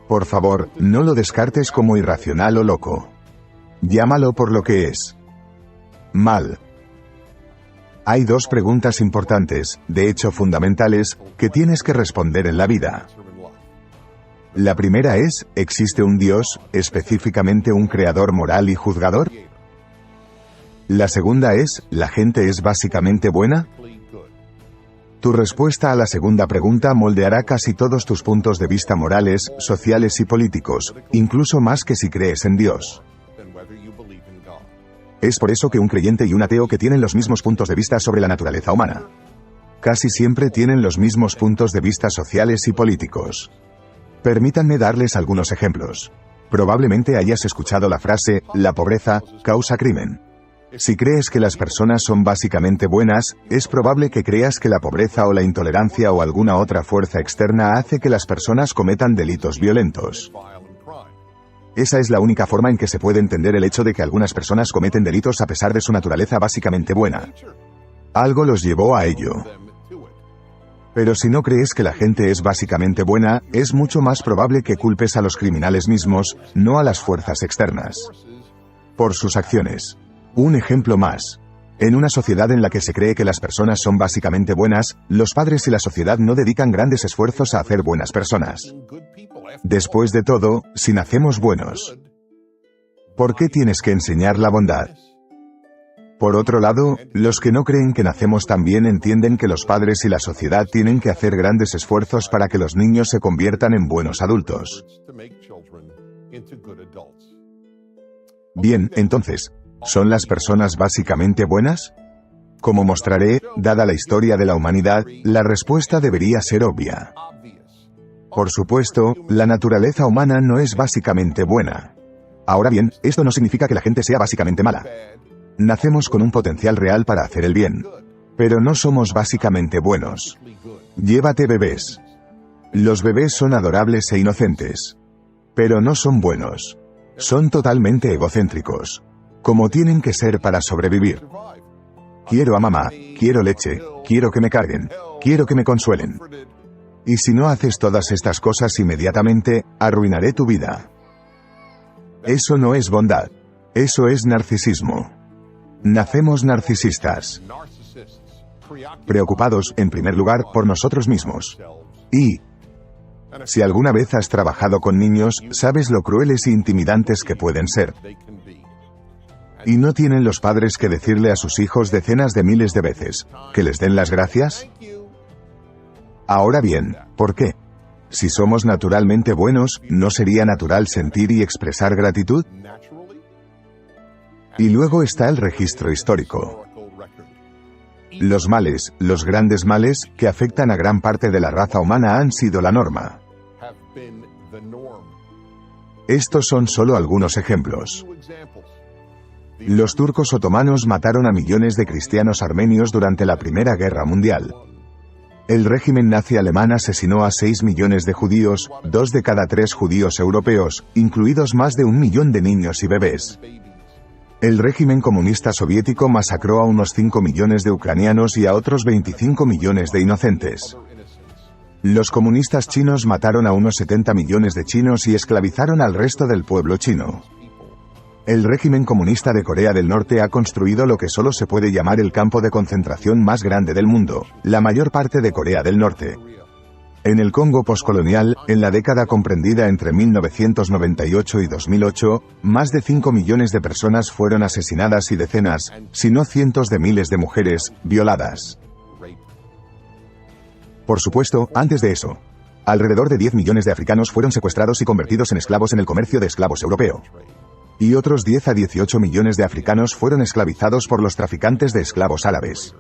por favor, no lo descartes como irracional o loco. Llámalo por lo que es. Mal. Hay dos preguntas importantes, de hecho fundamentales, que tienes que responder en la vida. La primera es, ¿existe un Dios, específicamente un creador moral y juzgador? La segunda es, ¿la gente es básicamente buena? Tu respuesta a la segunda pregunta moldeará casi todos tus puntos de vista morales, sociales y políticos, incluso más que si crees en Dios. Es por eso que un creyente y un ateo que tienen los mismos puntos de vista sobre la naturaleza humana, casi siempre tienen los mismos puntos de vista sociales y políticos. Permítanme darles algunos ejemplos. Probablemente hayas escuchado la frase, la pobreza causa crimen. Si crees que las personas son básicamente buenas, es probable que creas que la pobreza o la intolerancia o alguna otra fuerza externa hace que las personas cometan delitos violentos. Esa es la única forma en que se puede entender el hecho de que algunas personas cometen delitos a pesar de su naturaleza básicamente buena. Algo los llevó a ello. Pero si no crees que la gente es básicamente buena, es mucho más probable que culpes a los criminales mismos, no a las fuerzas externas, por sus acciones. Un ejemplo más. En una sociedad en la que se cree que las personas son básicamente buenas, los padres y la sociedad no dedican grandes esfuerzos a hacer buenas personas. Después de todo, si nacemos buenos, ¿por qué tienes que enseñar la bondad? Por otro lado, los que no creen que nacemos tan bien entienden que los padres y la sociedad tienen que hacer grandes esfuerzos para que los niños se conviertan en buenos adultos. Bien, entonces, ¿son las personas básicamente buenas? Como mostraré, dada la historia de la humanidad, la respuesta debería ser obvia. Por supuesto, la naturaleza humana no es básicamente buena. Ahora bien, esto no significa que la gente sea básicamente mala. Nacemos con un potencial real para hacer el bien. Pero no somos básicamente buenos. Llévate bebés. Los bebés son adorables e inocentes. Pero no son buenos. Son totalmente egocéntricos. Como tienen que ser para sobrevivir. Quiero a mamá, quiero leche, quiero que me carguen, quiero que me consuelen. Y si no haces todas estas cosas inmediatamente, arruinaré tu vida. Eso no es bondad. Eso es narcisismo. Nacemos narcisistas. Preocupados, en primer lugar, por nosotros mismos. Y si alguna vez has trabajado con niños, sabes lo crueles e intimidantes que pueden ser. Y no tienen los padres que decirle a sus hijos decenas de miles de veces, ¿que les den las gracias? Ahora bien, ¿por qué? Si somos naturalmente buenos, ¿no sería natural sentir y expresar gratitud? Y luego está el registro histórico. Los males, los grandes males, que afectan a gran parte de la raza humana han sido la norma. Estos son solo algunos ejemplos. Los turcos otomanos mataron a millones de cristianos armenios durante la Primera Guerra Mundial. El régimen nazi alemán asesinó a 6 millones de judíos, 2 de cada 3 judíos europeos, incluidos más de 1 millón de niños y bebés. El régimen comunista soviético masacró a unos 5 millones de ucranianos y a otros 25 millones de inocentes. Los comunistas chinos mataron a unos 70 millones de chinos y esclavizaron al resto del pueblo chino. El régimen comunista de Corea del Norte ha construido lo que solo se puede llamar el campo de concentración más grande del mundo, la mayor parte de Corea del Norte. En el Congo poscolonial, en la década comprendida entre 1998 y 2008, más de 5 millones de personas fueron asesinadas y decenas, si no cientos de miles de mujeres, violadas. Por supuesto, antes de eso, alrededor de 10 millones de africanos fueron secuestrados y convertidos en esclavos en el comercio de esclavos europeo. Y otros 10 a 18 millones de africanos fueron esclavizados por los traficantes de esclavos árabes.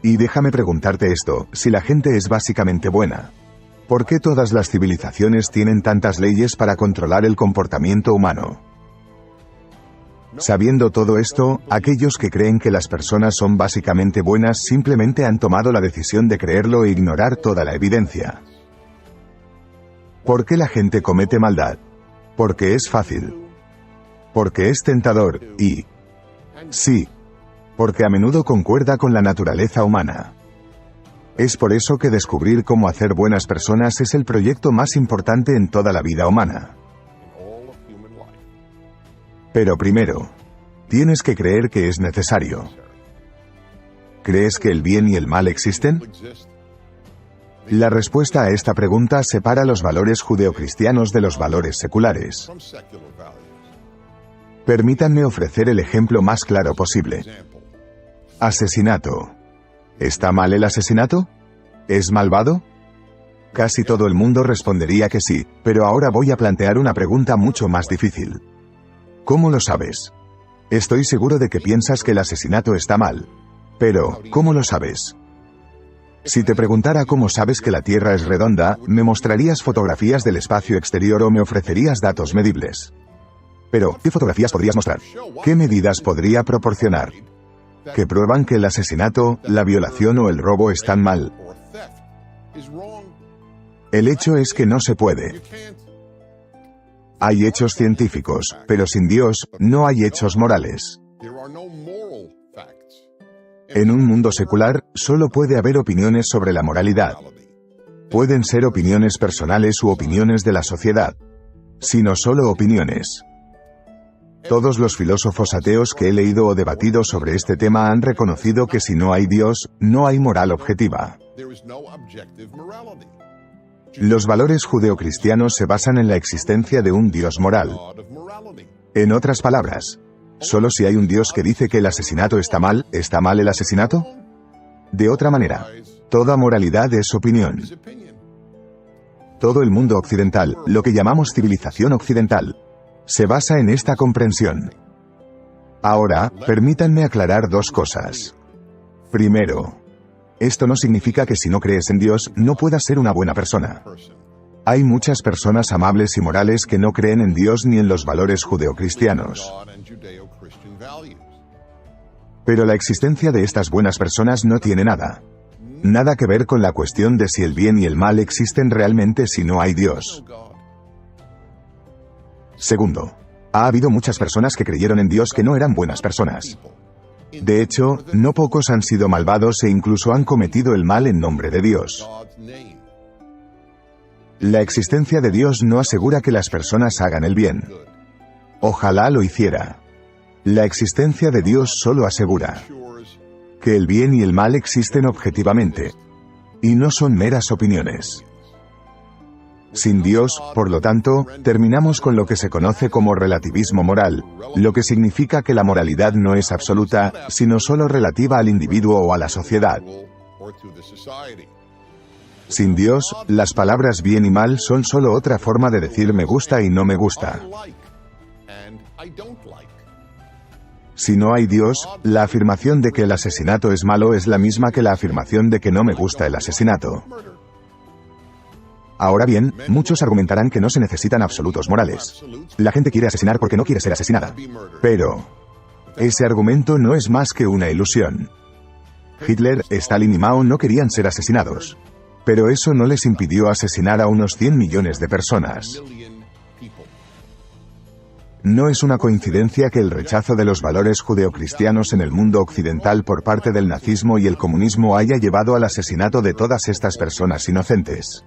Y déjame preguntarte esto, si la gente es básicamente buena, ¿por qué todas las civilizaciones tienen tantas leyes para controlar el comportamiento humano? Sabiendo todo esto, aquellos que creen que las personas son básicamente buenas simplemente han tomado la decisión de creerlo e ignorar toda la evidencia. ¿Por qué la gente comete maldad? Porque es fácil. Porque es tentador, y sí, porque a menudo concuerda con la naturaleza humana. Es por eso que descubrir cómo hacer buenas personas es el proyecto más importante en toda la vida humana. Pero primero, tienes que creer que es necesario. ¿Crees que el bien y el mal existen? La respuesta a esta pregunta separa los valores judeocristianos de los valores seculares. Permítanme ofrecer el ejemplo más claro posible. Asesinato. ¿Está mal el asesinato? ¿Es malvado? Casi todo el mundo respondería que sí, pero ahora voy a plantear una pregunta mucho más difícil. ¿Cómo lo sabes? Estoy seguro de que piensas que el asesinato está mal. Pero, ¿cómo lo sabes? Si te preguntara cómo sabes que la Tierra es redonda, me mostrarías fotografías del espacio exterior o me ofrecerías datos medibles. Pero, ¿qué fotografías podrías mostrar? ¿Qué medidas podría proporcionar? Que prueban que el asesinato, la violación o el robo están mal. El hecho es que no se puede. Hay hechos científicos, pero sin Dios, no hay hechos morales. En un mundo secular, solo puede haber opiniones sobre la moralidad. Pueden ser opiniones personales u opiniones de la sociedad. Sino solo opiniones. Todos los filósofos ateos que he leído o debatido sobre este tema han reconocido que si no hay Dios, no hay moral objetiva. Los valores judeocristianos se basan en la existencia de un Dios moral. En otras palabras, ¿solo si hay un Dios que dice que el asesinato está mal el asesinato? De otra manera, toda moralidad es opinión. Todo el mundo occidental, lo que llamamos civilización occidental, se basa en esta comprensión. Ahora, permítanme aclarar dos cosas. Primero, esto no significa que si no crees en Dios, no puedas ser una buena persona. Hay muchas personas amables y morales que no creen en Dios ni en los valores judeocristianos. Pero la existencia de estas buenas personas no tiene nada que ver con la cuestión de si el bien y el mal existen realmente si no hay Dios. Segundo, ha habido muchas personas que creyeron en Dios que no eran buenas personas. De hecho, no pocos han sido malvados e incluso han cometido el mal en nombre de Dios. La existencia de Dios no asegura que las personas hagan el bien. Ojalá lo hiciera. La existencia de Dios solo asegura que el bien y el mal existen objetivamente, y no son meras opiniones. Sin Dios, por lo tanto, terminamos con lo que se conoce como relativismo moral, lo que significa que la moralidad no es absoluta, sino solo relativa al individuo o a la sociedad. Sin Dios, las palabras bien y mal son solo otra forma de decir me gusta y no me gusta. Si no hay Dios, la afirmación de que el asesinato es malo es la misma que la afirmación de que no me gusta el asesinato. Ahora bien, muchos argumentarán que no se necesitan absolutos morales. La gente quiere asesinar porque no quiere ser asesinada. Pero ese argumento no es más que una ilusión. Hitler, Stalin y Mao no querían ser asesinados. Pero eso no les impidió asesinar a unos 100 millones de personas. No es una coincidencia que el rechazo de los valores judeocristianos en el mundo occidental por parte del nazismo y el comunismo haya llevado al asesinato de todas estas personas inocentes.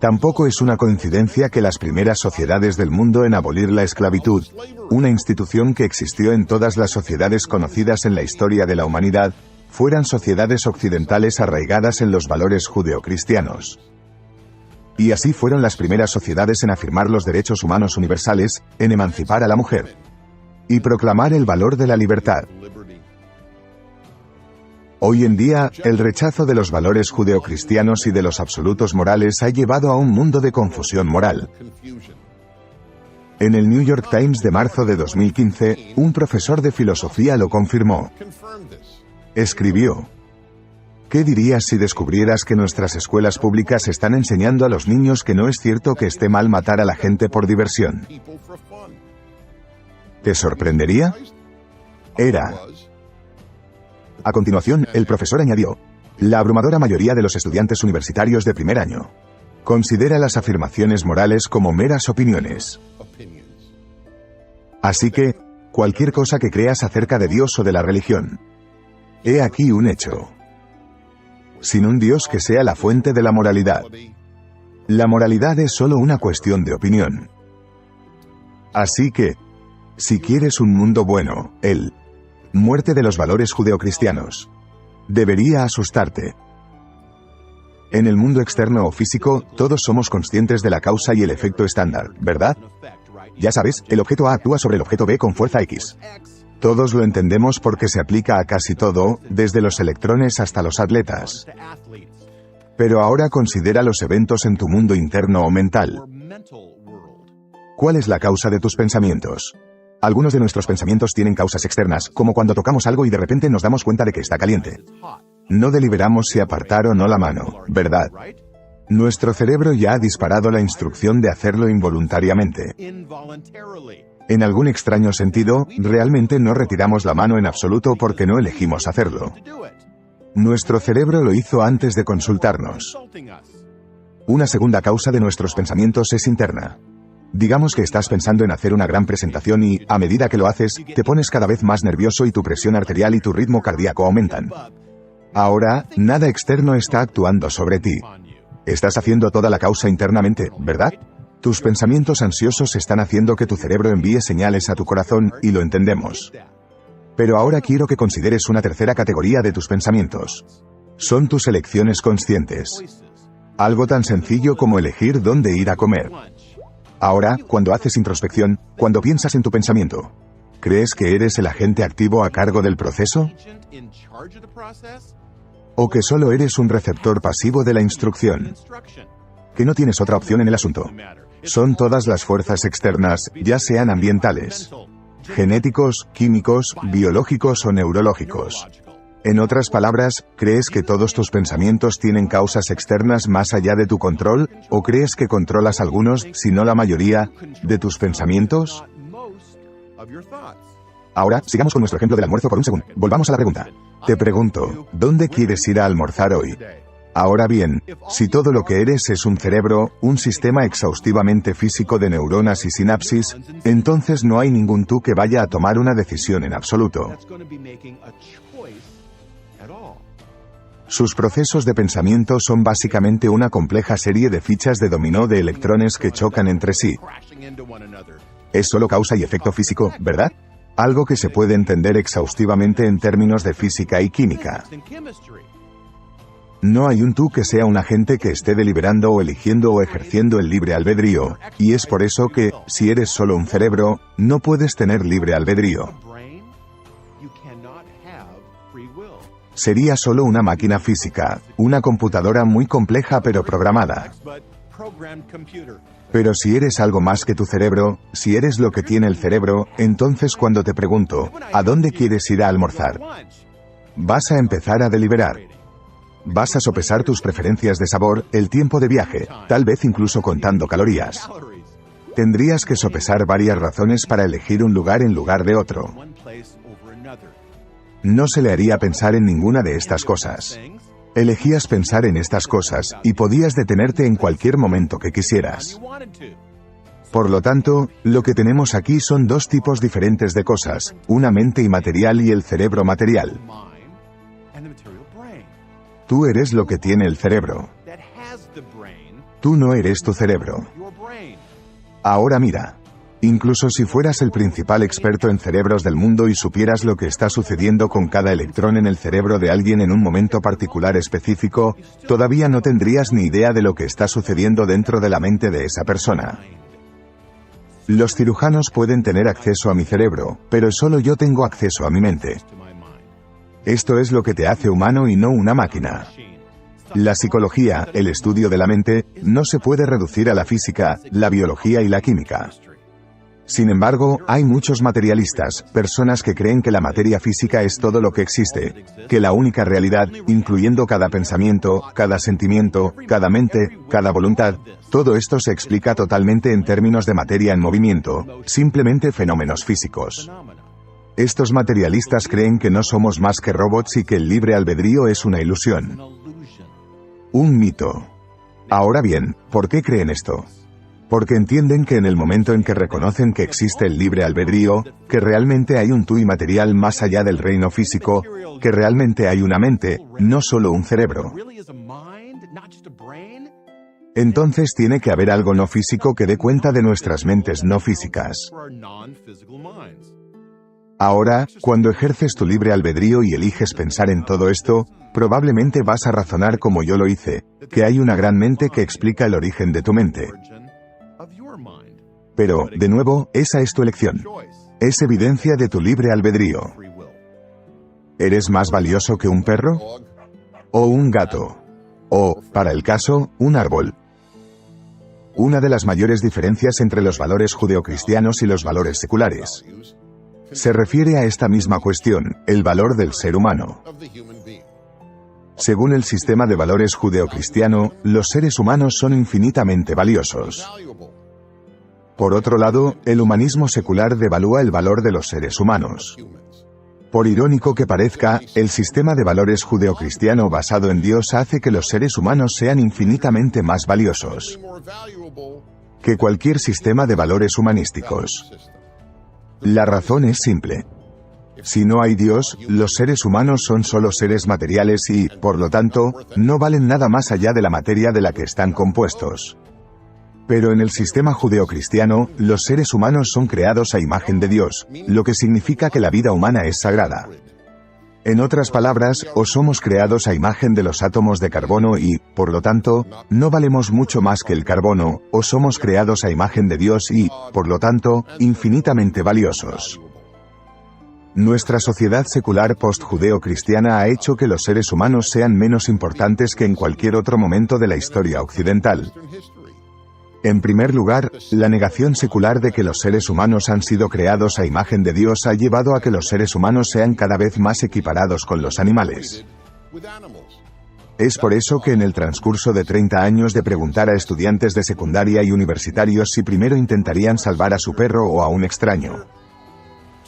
Tampoco es una coincidencia que las primeras sociedades del mundo en abolir la esclavitud, una institución que existió en todas las sociedades conocidas en la historia de la humanidad, fueran sociedades occidentales arraigadas en los valores judeocristianos. Y así fueron las primeras sociedades en afirmar los derechos humanos universales, en emancipar a la mujer y proclamar el valor de la libertad. Hoy en día, el rechazo de los valores judeocristianos y de los absolutos morales ha llevado a un mundo de confusión moral. En el New York Times de marzo de 2015, un profesor de filosofía lo confirmó. Escribió: ¿qué dirías si descubrieras que nuestras escuelas públicas están enseñando a los niños que no es cierto que esté mal matar a la gente por diversión? ¿Te sorprendería? A continuación, el profesor añadió: la abrumadora mayoría de los estudiantes universitarios de primer año considera las afirmaciones morales como meras opiniones. Así que, cualquier cosa que creas acerca de Dios o de la religión, he aquí un hecho. Sin un Dios que sea la fuente de la moralidad, la moralidad es solo una cuestión de opinión. Así que, si quieres un mundo bueno, muerte de los valores judeocristianos debería asustarte. En el mundo externo o físico, todos somos conscientes de la causa y el efecto estándar, ¿verdad? Ya sabes, el objeto A actúa sobre el objeto B con fuerza X. Todos lo entendemos porque se aplica a casi todo, desde los electrones hasta los atletas. Pero ahora considera los eventos en tu mundo interno o mental. ¿Cuál es la causa de tus pensamientos? Algunos de nuestros pensamientos tienen causas externas, como cuando tocamos algo y de repente nos damos cuenta de que está caliente. No deliberamos si apartar o no la mano, ¿verdad? Nuestro cerebro ya ha disparado la instrucción de hacerlo involuntariamente. En algún extraño sentido, realmente no retiramos la mano en absoluto porque no elegimos hacerlo. Nuestro cerebro lo hizo antes de consultarnos. Una segunda causa de nuestros pensamientos es interna. Digamos que estás pensando en hacer una gran presentación y, a medida que lo haces, te pones cada vez más nervioso y tu presión arterial y tu ritmo cardíaco aumentan. Ahora, nada externo está actuando sobre ti. Estás haciendo toda la causa internamente, ¿verdad? Tus pensamientos ansiosos están haciendo que tu cerebro envíe señales a tu corazón, y lo entendemos. Pero ahora quiero que consideres una tercera categoría de tus pensamientos. Son tus elecciones conscientes. Algo tan sencillo como elegir dónde ir a comer. Ahora, cuando haces introspección, cuando piensas en tu pensamiento, ¿crees que eres el agente activo a cargo del proceso? ¿O que solo eres un receptor pasivo de la instrucción? Que no tienes otra opción en el asunto. Son todas las fuerzas externas, ya sean ambientales, genéticos, químicos, biológicos o neurológicos. En otras palabras, ¿crees que todos tus pensamientos tienen causas externas más allá de tu control, o crees que controlas algunos, si no la mayoría, de tus pensamientos? Ahora, sigamos con nuestro ejemplo del almuerzo por un segundo. Volvamos a la pregunta. Te pregunto, ¿dónde quieres ir a almorzar hoy? Ahora bien, si todo lo que eres es un cerebro, un sistema exhaustivamente físico de neuronas y sinapsis, entonces no hay ningún tú que vaya a tomar una decisión en absoluto. Sus procesos de pensamiento son básicamente una compleja serie de fichas de dominó de electrones que chocan entre sí. Es solo causa y efecto físico, ¿verdad? Algo que se puede entender exhaustivamente en términos de física y química. No hay un tú que sea un agente que esté deliberando o eligiendo o ejerciendo el libre albedrío, y es por eso que, si eres solo un cerebro, no puedes tener libre albedrío. Sería solo una máquina física, una computadora muy compleja pero programada. Pero si eres algo más que tu cerebro, si eres lo que tiene el cerebro, entonces cuando te pregunto, ¿a dónde quieres ir a almorzar? Vas a empezar a deliberar. Vas a sopesar tus preferencias de sabor, el tiempo de viaje, tal vez incluso contando calorías. Tendrías que sopesar varias razones para elegir un lugar en lugar de otro. No se le haría pensar en ninguna de estas cosas. Elegías pensar en estas cosas, y podías detenerte en cualquier momento que quisieras. Por lo tanto, lo que tenemos aquí son dos tipos diferentes de cosas, una mente inmaterial y el cerebro material. Tú eres lo que tiene el cerebro. Tú no eres tu cerebro. Ahora mira. Incluso si fueras el principal experto en cerebros del mundo y supieras lo que está sucediendo con cada electrón en el cerebro de alguien en un momento particular específico, todavía no tendrías ni idea de lo que está sucediendo dentro de la mente de esa persona. Los cirujanos pueden tener acceso a mi cerebro, pero solo yo tengo acceso a mi mente. Esto es lo que te hace humano y no una máquina. La psicología, el estudio de la mente, no se puede reducir a la física, la biología y la química. Sin embargo, hay muchos materialistas, personas que creen que la materia física es todo lo que existe, que la única realidad, incluyendo cada pensamiento, cada sentimiento, cada mente, cada voluntad, todo esto se explica totalmente en términos de materia en movimiento, simplemente fenómenos físicos. Estos materialistas creen que no somos más que robots y que el libre albedrío es una ilusión. Un mito. Ahora bien, ¿por qué creen esto? Porque entienden que en el momento en que reconocen que existe el libre albedrío, que realmente hay un tú inmaterial más allá del reino físico, que realmente hay una mente, no solo un cerebro. Entonces tiene que haber algo no físico que dé cuenta de nuestras mentes no físicas. Ahora, cuando ejerces tu libre albedrío y eliges pensar en todo esto, probablemente vas a razonar como yo lo hice, que hay una gran mente que explica el origen de tu mente. Pero, de nuevo, esa es tu elección. Es evidencia de tu libre albedrío. ¿Eres más valioso que un perro? ¿O un gato? ¿O, para el caso, un árbol? Una de las mayores diferencias entre los valores judeocristianos y los valores seculares se refiere a esta misma cuestión, el valor del ser humano. Según el sistema de valores judeocristiano, los seres humanos son infinitamente valiosos. Por otro lado, el humanismo secular devalúa el valor de los seres humanos. Por irónico que parezca, el sistema de valores judeocristiano basado en Dios hace que los seres humanos sean infinitamente más valiosos que cualquier sistema de valores humanísticos. La razón es simple. Si no hay Dios, los seres humanos son solo seres materiales y, por lo tanto, no valen nada más allá de la materia de la que están compuestos. Pero en el sistema judeocristiano, los seres humanos son creados a imagen de Dios, lo que significa que la vida humana es sagrada. En otras palabras, o somos creados a imagen de los átomos de carbono y, por lo tanto, no valemos mucho más que el carbono, o somos creados a imagen de Dios y, por lo tanto, infinitamente valiosos. Nuestra sociedad secular post-judeo-cristiana ha hecho que los seres humanos sean menos importantes que en cualquier otro momento de la historia occidental. En primer lugar, la negación secular de que los seres humanos han sido creados a imagen de Dios ha llevado a que los seres humanos sean cada vez más equiparados con los animales. Es por eso que en el transcurso de 30 años de preguntar a estudiantes de secundaria y universitarios si primero intentarían salvar a su perro o a un extraño,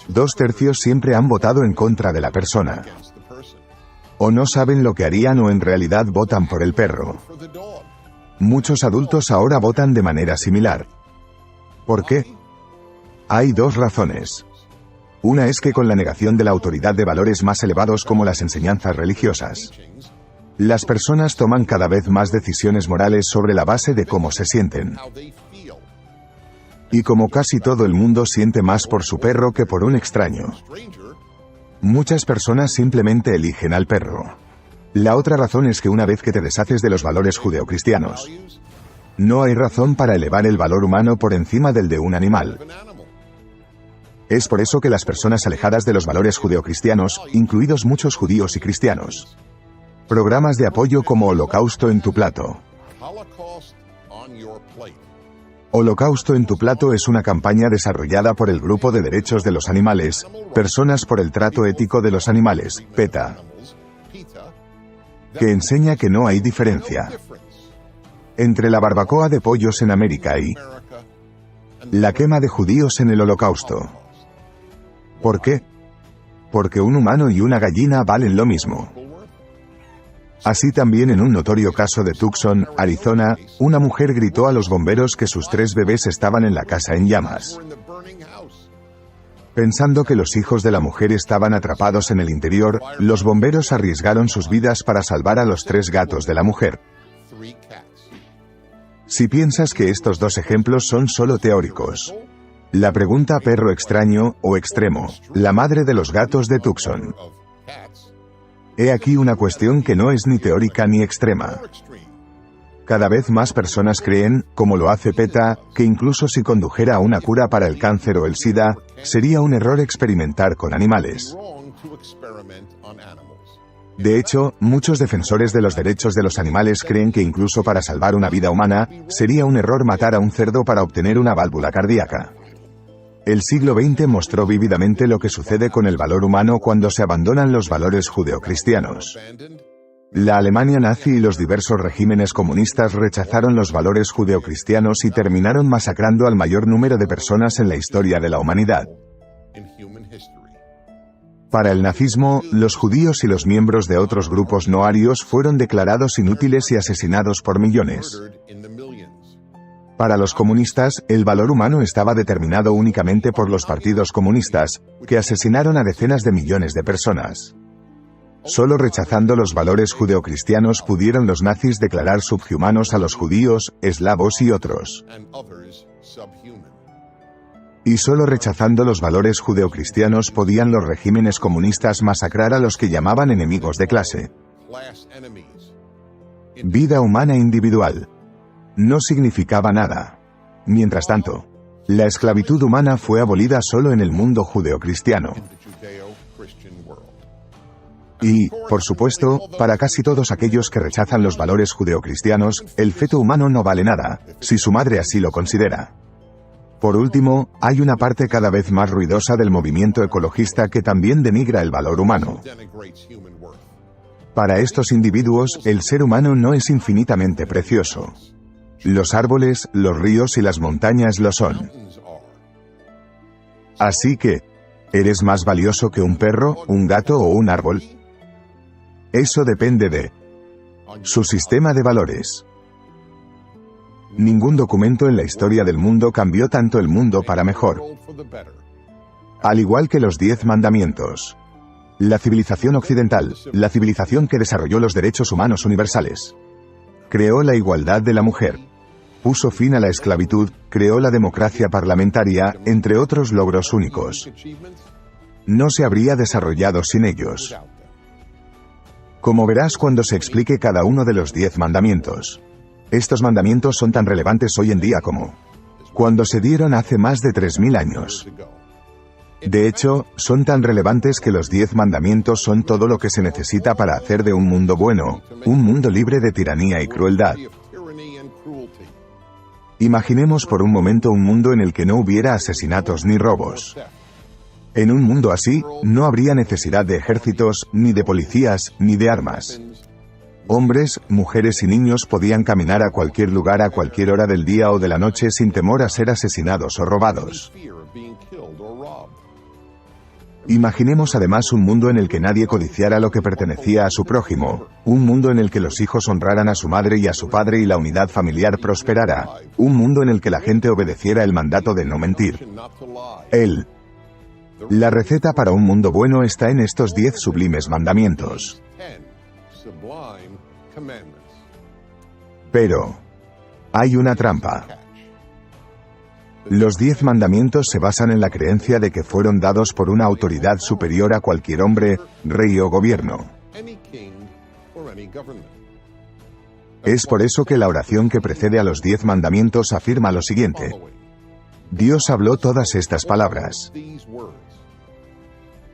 2/3 siempre han votado en contra de la persona. O no saben lo que harían o en realidad votan por el perro. Muchos adultos ahora votan de manera similar. ¿Por qué? Hay dos razones. Una es que con la negación de la autoridad de valores más elevados como las enseñanzas religiosas, las personas toman cada vez más decisiones morales sobre la base de cómo se sienten. Y como casi todo el mundo siente más por su perro que por un extraño, muchas personas simplemente eligen al perro. La otra razón es que una vez que te deshaces de los valores judeocristianos, no hay razón para elevar el valor humano por encima del de un animal. Es por eso que las personas alejadas de los valores judeocristianos, incluidos muchos judíos y cristianos, programas de apoyo como Holocausto en tu plato. Holocausto en tu plato es una campaña desarrollada por el Grupo de Derechos de los Animales, Personas por el Trato Ético de los Animales, PETA, que enseña que no hay diferencia entre la barbacoa de pollos en América y la quema de judíos en el Holocausto. ¿Por qué? Porque un humano y una gallina valen lo mismo. Así también en un notorio caso de Tucson, Arizona, una mujer gritó a los bomberos que sus 3 bebés estaban en la casa en llamas. Pensando que los hijos de la mujer estaban atrapados en el interior, los bomberos arriesgaron sus vidas para salvar a los 3 gatos de la mujer. Si piensas que estos dos ejemplos son solo teóricos, la pregunta perro extraño o extremo, la madre de los gatos de Tucson. He aquí una cuestión que no es ni teórica ni extrema. Cada vez más personas creen, como lo hace PETA, que incluso si condujera a una cura para el cáncer o el SIDA, sería un error experimentar con animales. De hecho, muchos defensores de los derechos de los animales creen que incluso para salvar una vida humana, sería un error matar a un cerdo para obtener una válvula cardíaca. El siglo XX mostró vívidamente lo que sucede con el valor humano cuando se abandonan los valores judeocristianos. La Alemania nazi y los diversos regímenes comunistas rechazaron los valores judeocristianos y terminaron masacrando al mayor número de personas en la historia de la humanidad. Para el nazismo, los judíos y los miembros de otros grupos no arios fueron declarados inútiles y asesinados por millones. Para los comunistas, el valor humano estaba determinado únicamente por los partidos comunistas, que asesinaron a decenas de millones de personas. Solo rechazando los valores judeocristianos pudieron los nazis declarar subhumanos a los judíos, eslavos y otros. Y solo rechazando los valores judeocristianos podían los regímenes comunistas masacrar a los que llamaban enemigos de clase. Vida humana individual. No significaba nada. Mientras tanto, la esclavitud humana fue abolida solo en el mundo judeocristiano. Y, por supuesto, para casi todos aquellos que rechazan los valores judeocristianos, el feto humano no vale nada, si su madre así lo considera. Por último, hay una parte cada vez más ruidosa del movimiento ecologista que también denigra el valor humano. Para estos individuos, el ser humano no es infinitamente precioso. Los árboles, los ríos y las montañas lo son. Así que, ¿eres más valioso que un perro, un gato o un árbol? Eso depende de su sistema de valores. Ningún documento en la historia del mundo cambió tanto el mundo para mejor. Al igual que los 10 mandamientos. La civilización occidental, la civilización que desarrolló los derechos humanos universales. Creó la igualdad de la mujer. Puso fin a la esclavitud, creó la democracia parlamentaria, entre otros logros únicos. No se habría desarrollado sin ellos. Como verás cuando se explique cada uno de los 10 mandamientos. Estos mandamientos son tan relevantes hoy en día como cuando se dieron hace más de 3000 años. De hecho, son tan relevantes que los 10 mandamientos son todo lo que se necesita para hacer de un mundo bueno, un mundo libre de tiranía y crueldad. Imaginemos por un momento un mundo en el que no hubiera asesinatos ni robos. En un mundo así, no habría necesidad de ejércitos, ni de policías, ni de armas. Hombres, mujeres y niños podían caminar a cualquier lugar a cualquier hora del día o de la noche sin temor a ser asesinados o robados. Imaginemos además un mundo en el que nadie codiciara lo que pertenecía a su prójimo, un mundo en el que los hijos honraran a su madre y a su padre y la unidad familiar prosperara, un mundo en el que la gente obedeciera el mandato de no mentir. La receta para un mundo bueno está en estos 10 sublimes mandamientos. Pero hay una trampa. Los 10 mandamientos se basan en la creencia de que fueron dados por una autoridad superior a cualquier hombre, rey o gobierno. Es por eso que la oración que precede a los 10 mandamientos afirma lo siguiente. Dios habló todas estas palabras.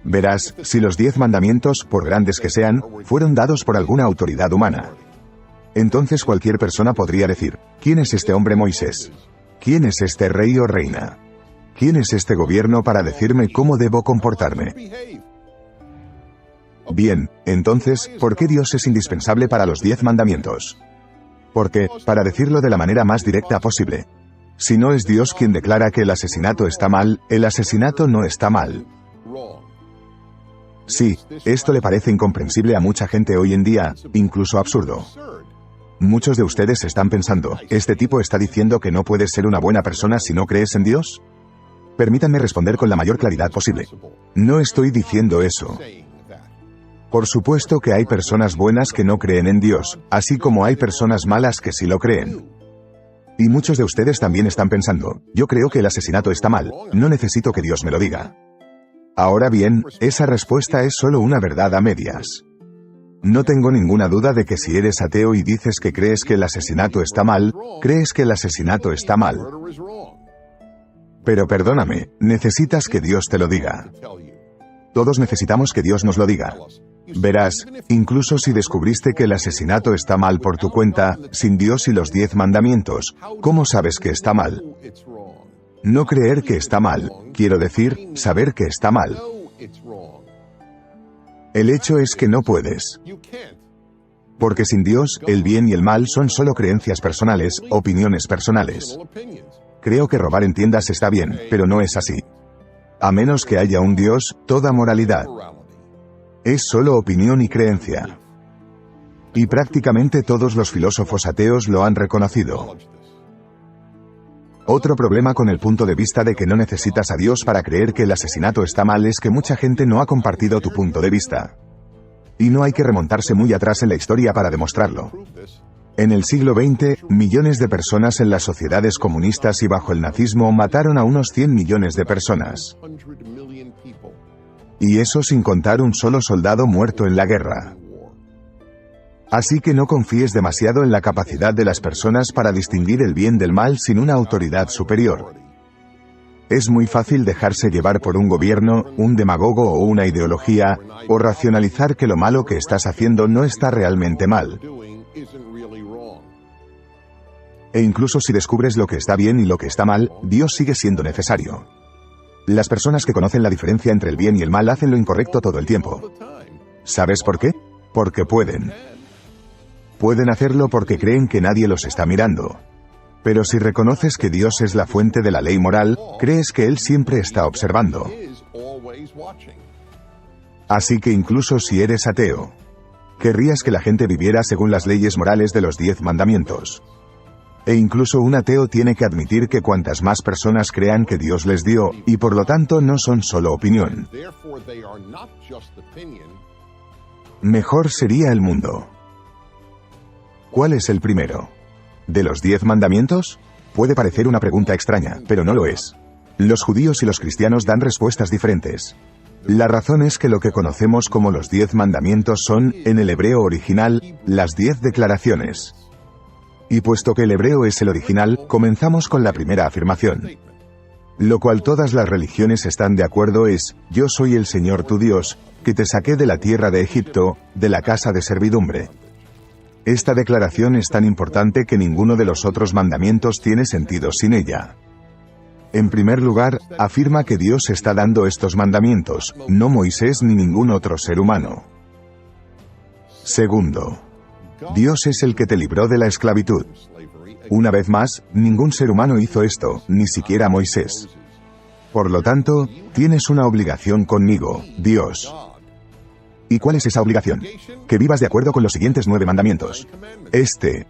Verás, si los 10 mandamientos, por grandes que sean, fueron dados por alguna autoridad humana, entonces cualquier persona podría decir, ¿quién es este hombre Moisés? ¿Quién es este rey o reina? ¿Quién es este gobierno para decirme cómo debo comportarme? Bien, entonces, ¿por qué Dios es indispensable para los 10 mandamientos? Porque, para decirlo de la manera más directa posible, si no es Dios quien declara que el asesinato está mal, el asesinato no está mal. Sí, esto le parece incomprensible a mucha gente hoy en día, incluso absurdo. Muchos de ustedes están pensando, ¿este tipo está diciendo que no puedes ser una buena persona si no crees en Dios? Permítanme responder con la mayor claridad posible. No estoy diciendo eso. Por supuesto que hay personas buenas que no creen en Dios, así como hay personas malas que sí lo creen. Y muchos de ustedes también están pensando, yo creo que el asesinato está mal, no necesito que Dios me lo diga. Ahora bien, esa respuesta es solo una verdad a medias. No tengo ninguna duda de que si eres ateo y dices que crees que el asesinato está mal, crees que el asesinato está mal. Pero perdóname, necesitas que Dios te lo diga. Todos necesitamos que Dios nos lo diga. Verás, incluso si descubriste que el asesinato está mal por tu cuenta, sin Dios y los 10 mandamientos, ¿cómo sabes que está mal? No creer que está mal, quiero decir, saber que está mal. El hecho es que no puedes. Porque sin Dios, el bien y el mal son solo creencias personales, opiniones personales. Creo que robar en tiendas está bien, pero no es así. A menos que haya un Dios, toda moralidad es solo opinión y creencia. Y prácticamente todos los filósofos ateos lo han reconocido. Otro problema con el punto de vista de que no necesitas a Dios para creer que el asesinato está mal es que mucha gente no ha compartido tu punto de vista. Y no hay que remontarse muy atrás en la historia para demostrarlo. En el siglo XX, millones de personas en las sociedades comunistas y bajo el nazismo mataron a unos 100 millones de personas. Y eso sin contar un solo soldado muerto en la guerra. Así que no confíes demasiado en la capacidad de las personas para distinguir el bien del mal sin una autoridad superior. Es muy fácil dejarse llevar por un gobierno, un demagogo o una ideología, o racionalizar que lo malo que estás haciendo no está realmente mal. E incluso si descubres lo que está bien y lo que está mal, Dios sigue siendo necesario. Las personas que conocen la diferencia entre el bien y el mal hacen lo incorrecto todo el tiempo. ¿Sabes por qué? Porque pueden. Pueden hacerlo porque creen que nadie los está mirando. Pero si reconoces que Dios es la fuente de la ley moral, crees que Él siempre está observando. Así que incluso si eres ateo, querrías que la gente viviera según las leyes morales de los 10 mandamientos. E incluso un ateo tiene que admitir que cuantas más personas crean que Dios les dio, y por lo tanto no son solo opinión, mejor sería el mundo. ¿Cuál es el primero? ¿De los 10 mandamientos? Puede parecer una pregunta extraña, pero no lo es. Los judíos y los cristianos dan respuestas diferentes. La razón es que lo que conocemos como los 10 mandamientos son, en el hebreo original, las 10 declaraciones. Y puesto que el hebreo es el original, comenzamos con la primera afirmación. Lo cual todas las religiones están de acuerdo es, yo soy el Señor tu Dios, que te saqué de la tierra de Egipto, de la casa de servidumbre. Esta declaración es tan importante que ninguno de los otros mandamientos tiene sentido sin ella. En primer lugar, afirma que Dios está dando estos mandamientos, no Moisés ni ningún otro ser humano. Segundo, Dios es el que te libró de la esclavitud. Una vez más, ningún ser humano hizo esto, ni siquiera Moisés. Por lo tanto, tienes una obligación conmigo, Dios. ¿Y cuál es esa obligación? Que vivas de acuerdo con los siguientes 9 mandamientos. Este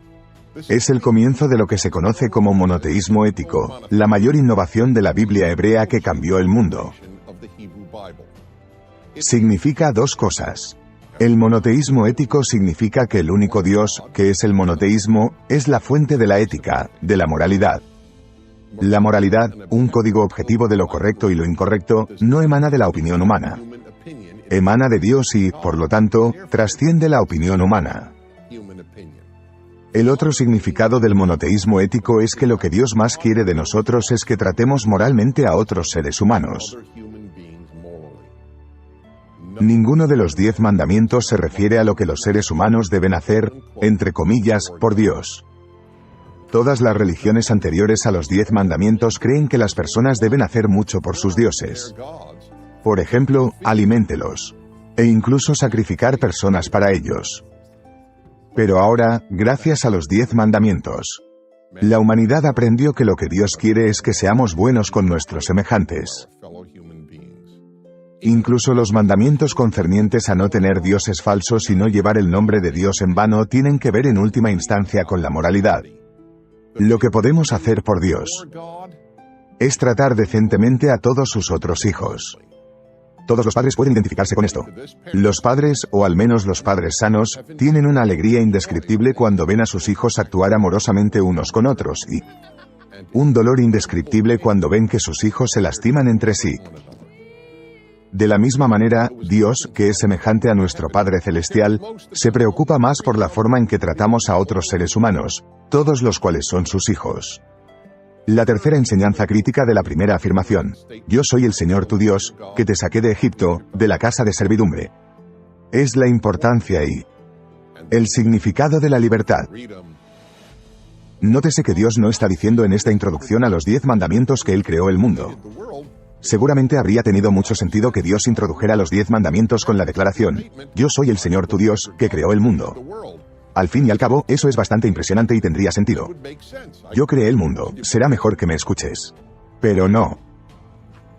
es el comienzo de lo que se conoce como monoteísmo ético, la mayor innovación de la Biblia hebrea que cambió el mundo. Significa 2 cosas. El monoteísmo ético significa que el único Dios, que es el monoteísmo, es la fuente de la ética, de la moralidad. La moralidad, un código objetivo de lo correcto y lo incorrecto, no emana de la opinión humana. Emana de Dios y, por lo tanto, trasciende la opinión humana. El otro significado del monoteísmo ético es que lo que Dios más quiere de nosotros es que tratemos moralmente a otros seres humanos. Ninguno de los 10 mandamientos se refiere a lo que los seres humanos deben hacer, entre comillas, por Dios. Todas las religiones anteriores a los 10 mandamientos creen que las personas deben hacer mucho por sus dioses. Por ejemplo, aliméntelos. E incluso sacrificar personas para ellos. Pero ahora, gracias a los 10 mandamientos, la humanidad aprendió que lo que Dios quiere es que seamos buenos con nuestros semejantes. Incluso los mandamientos concernientes a no tener dioses falsos y no llevar el nombre de Dios en vano tienen que ver en última instancia con la moralidad. Lo que podemos hacer por Dios es tratar decentemente a todos sus otros hijos. Todos los padres pueden identificarse con esto. Los padres, o al menos los padres sanos, tienen una alegría indescriptible cuando ven a sus hijos actuar amorosamente unos con otros y un dolor indescriptible cuando ven que sus hijos se lastiman entre sí. De la misma manera, Dios, que es semejante a nuestro Padre Celestial, se preocupa más por la forma en que tratamos a otros seres humanos, todos los cuales son sus hijos. La tercera enseñanza crítica de la primera afirmación, yo soy el Señor tu Dios, que te saqué de Egipto, de la casa de servidumbre. Es la importancia y el significado de la libertad. Nótese que Dios no está diciendo en esta introducción a los 10 mandamientos que Él creó el mundo. Seguramente habría tenido mucho sentido que Dios introdujera los 10 mandamientos con la declaración, yo soy el Señor tu Dios, que creó el mundo. Al fin y al cabo, eso es bastante impresionante y tendría sentido. Yo creé el mundo, será mejor que me escuches. Pero no.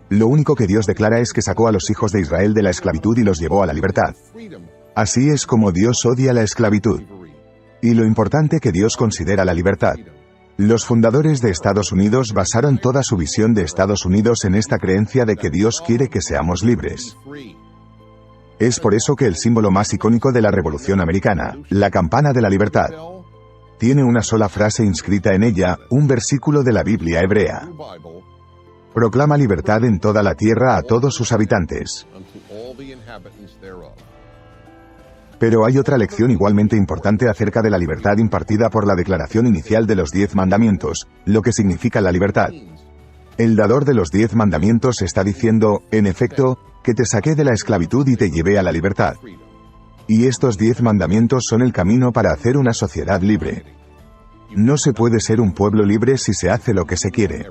Lo único que Dios declara es que sacó a los hijos de Israel de la esclavitud y los llevó a la libertad. Así es como Dios odia la esclavitud. Y lo importante que Dios considera la libertad. Los fundadores de Estados Unidos basaron toda su visión de Estados Unidos en esta creencia de que Dios quiere que seamos libres. Es por eso que el símbolo más icónico de la Revolución Americana, la campana de la libertad, tiene una sola frase inscrita en ella, un versículo de la Biblia hebrea. Proclama libertad en toda la tierra a todos sus habitantes. Pero hay otra lección igualmente importante acerca de la libertad impartida por la declaración inicial de los 10 mandamientos, lo que significa la libertad. El dador de los 10 mandamientos está diciendo, en efecto, que te saqué de la esclavitud y te llevé a la libertad. Y estos 10 mandamientos son el camino para hacer una sociedad libre. No se puede ser un pueblo libre si se hace lo que se quiere.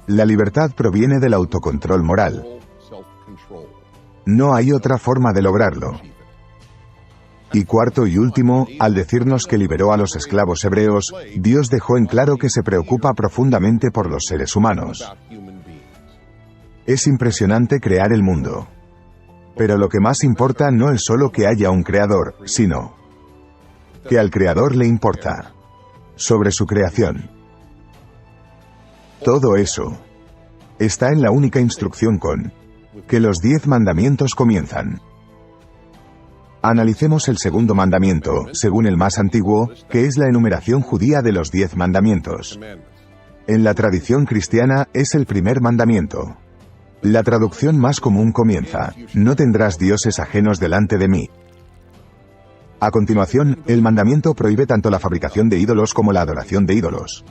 La libertad proviene del autocontrol moral. No hay otra forma de lograrlo. Y cuarto y último, al decirnos que liberó a los esclavos hebreos, Dios dejó en claro que se preocupa profundamente por los seres humanos. Es impresionante crear el mundo. Pero lo que más importa no es solo que haya un creador, sino que al creador le importa sobre su creación. Todo eso está en la única instrucción con que los 10 mandamientos comienzan. Analicemos el segundo mandamiento, según el más antiguo, que es la enumeración judía de los 10 mandamientos. En la tradición cristiana, es el primer mandamiento. La traducción más común comienza: no tendrás dioses ajenos delante de mí. A continuación, el mandamiento prohíbe tanto la fabricación de ídolos como la adoración de ídolos.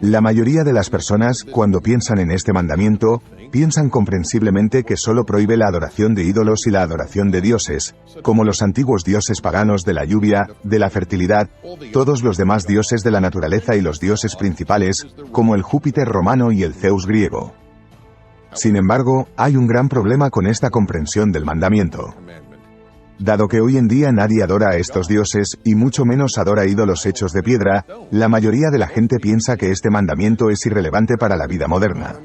La mayoría de las personas, cuando piensan en este mandamiento, piensan comprensiblemente que solo prohíbe la adoración de ídolos y la adoración de dioses, como los antiguos dioses paganos de la lluvia, de la fertilidad, todos los demás dioses de la naturaleza y los dioses principales, como el Júpiter romano y el Zeus griego. Sin embargo, hay un gran problema con esta comprensión del mandamiento. Dado que hoy en día nadie adora a estos dioses, y mucho menos adora ídolos hechos de piedra, la mayoría de la gente piensa que este mandamiento es irrelevante para la vida moderna.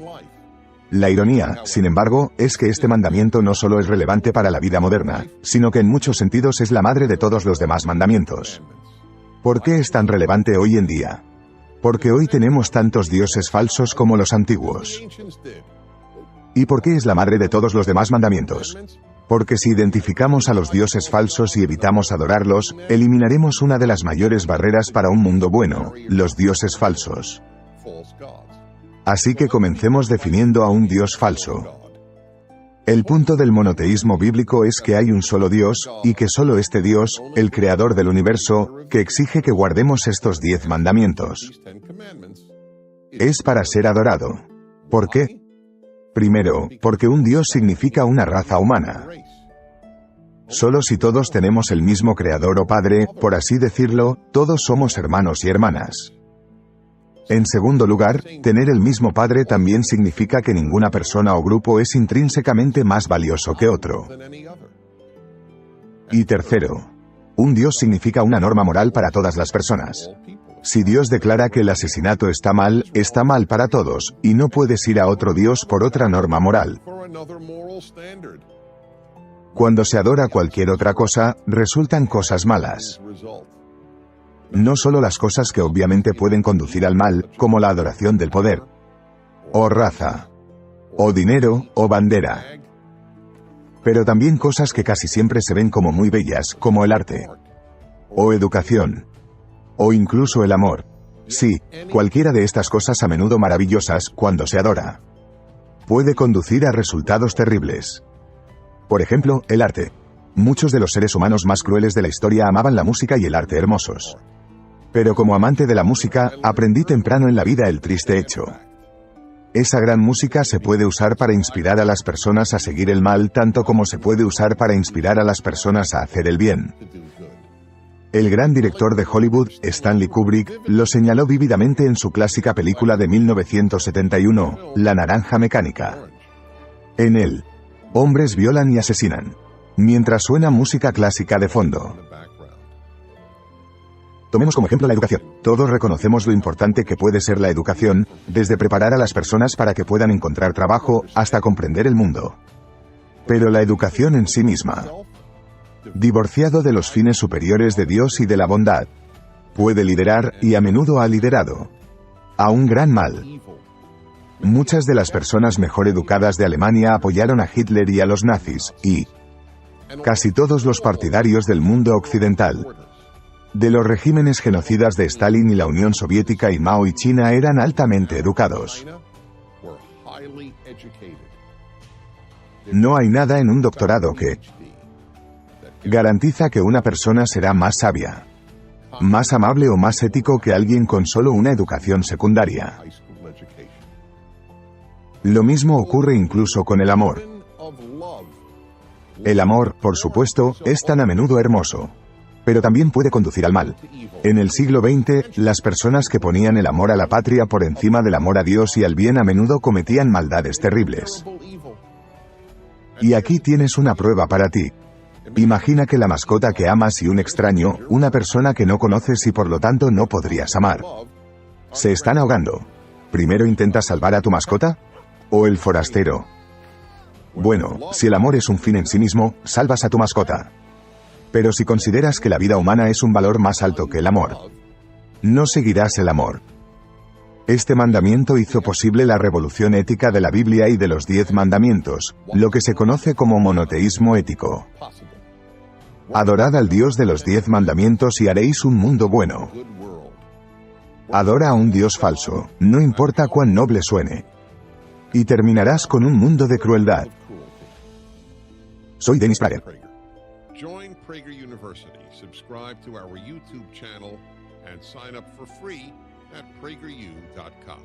La ironía, sin embargo, es que este mandamiento no solo es relevante para la vida moderna, sino que en muchos sentidos es la madre de todos los demás mandamientos. ¿Por qué es tan relevante hoy en día? Porque hoy tenemos tantos dioses falsos como los antiguos. ¿Y por qué es la madre de todos los demás mandamientos? Porque si identificamos a los dioses falsos y evitamos adorarlos, eliminaremos una de las mayores barreras para un mundo bueno, los dioses falsos. Así que comencemos definiendo a un dios falso. El punto del monoteísmo bíblico es que hay un solo Dios, y que solo este Dios, el creador del universo, que exige que guardemos estos 10 mandamientos. Es para ser adorado. ¿Por qué? Primero, porque un Dios significa una raza humana. Solo si todos tenemos el mismo Creador o Padre, por así decirlo, todos somos hermanos y hermanas. En segundo lugar, tener el mismo Padre también significa que ninguna persona o grupo es intrínsecamente más valioso que otro. Y tercero, un Dios significa una norma moral para todas las personas. Si Dios declara que el asesinato está mal para todos, y no puedes ir a otro Dios por otra norma moral. Cuando se adora cualquier otra cosa, resultan cosas malas. No solo las cosas que obviamente pueden conducir al mal, como la adoración del poder, o raza, o dinero, o bandera. Pero también cosas que casi siempre se ven como muy bellas, como el arte, o educación, o incluso el amor. Sí, cualquiera de estas cosas a menudo maravillosas, cuando se adora, puede conducir a resultados terribles. Por ejemplo, el arte. Muchos de los seres humanos más crueles de la historia amaban la música y el arte hermosos. Pero como amante de la música, aprendí temprano en la vida el triste hecho. Esa gran música se puede usar para inspirar a las personas a seguir el mal tanto como se puede usar para inspirar a las personas a hacer el bien. El gran director de Hollywood, Stanley Kubrick, lo señaló vívidamente en su clásica película de 1971, La Naranja Mecánica. En él, hombres violan y asesinan, mientras suena música clásica de fondo. Tomemos como ejemplo la educación. Todos reconocemos lo importante que puede ser la educación, desde preparar a las personas para que puedan encontrar trabajo, hasta comprender el mundo. Pero la educación en sí misma, divorciado de los fines superiores de Dios y de la bondad, puede liderar, y a menudo ha liderado, a un gran mal. Muchas de las personas mejor educadas de Alemania apoyaron a Hitler y a los nazis, y casi todos los partidarios del mundo occidental, de los regímenes genocidas de Stalin y la Unión Soviética y Mao y China eran altamente educados. No hay nada en un doctorado que garantiza que una persona será más sabia, más amable o más ético que alguien con solo una educación secundaria. Lo mismo ocurre incluso con el amor. El amor, por supuesto, es tan a menudo hermoso, pero también puede conducir al mal. En el siglo XX, las personas que ponían el amor a la patria por encima del amor a Dios y al bien a menudo cometían maldades terribles. Y aquí tienes una prueba para ti. Imagina que la mascota que amas y un extraño, una persona que no conoces y por lo tanto no podrías amar, se están ahogando. ¿Primero intentas salvar a tu mascota? ¿O el forastero? Bueno, si el amor es un fin en sí mismo, salvas a tu mascota. Pero si consideras que la vida humana es un valor más alto que el amor, no seguirás el amor. Este mandamiento hizo posible la revolución ética de la Biblia y de los 10 mandamientos, lo que se conoce como monoteísmo ético. Adorad al Dios de los 10 mandamientos y haréis un mundo bueno. Adora a un Dios falso, no importa cuán noble suene. Y terminarás con un mundo de crueldad. Soy Dennis Prager. Join Prager University, subscribe to our YouTube channel, and sign up for free at prageru.com.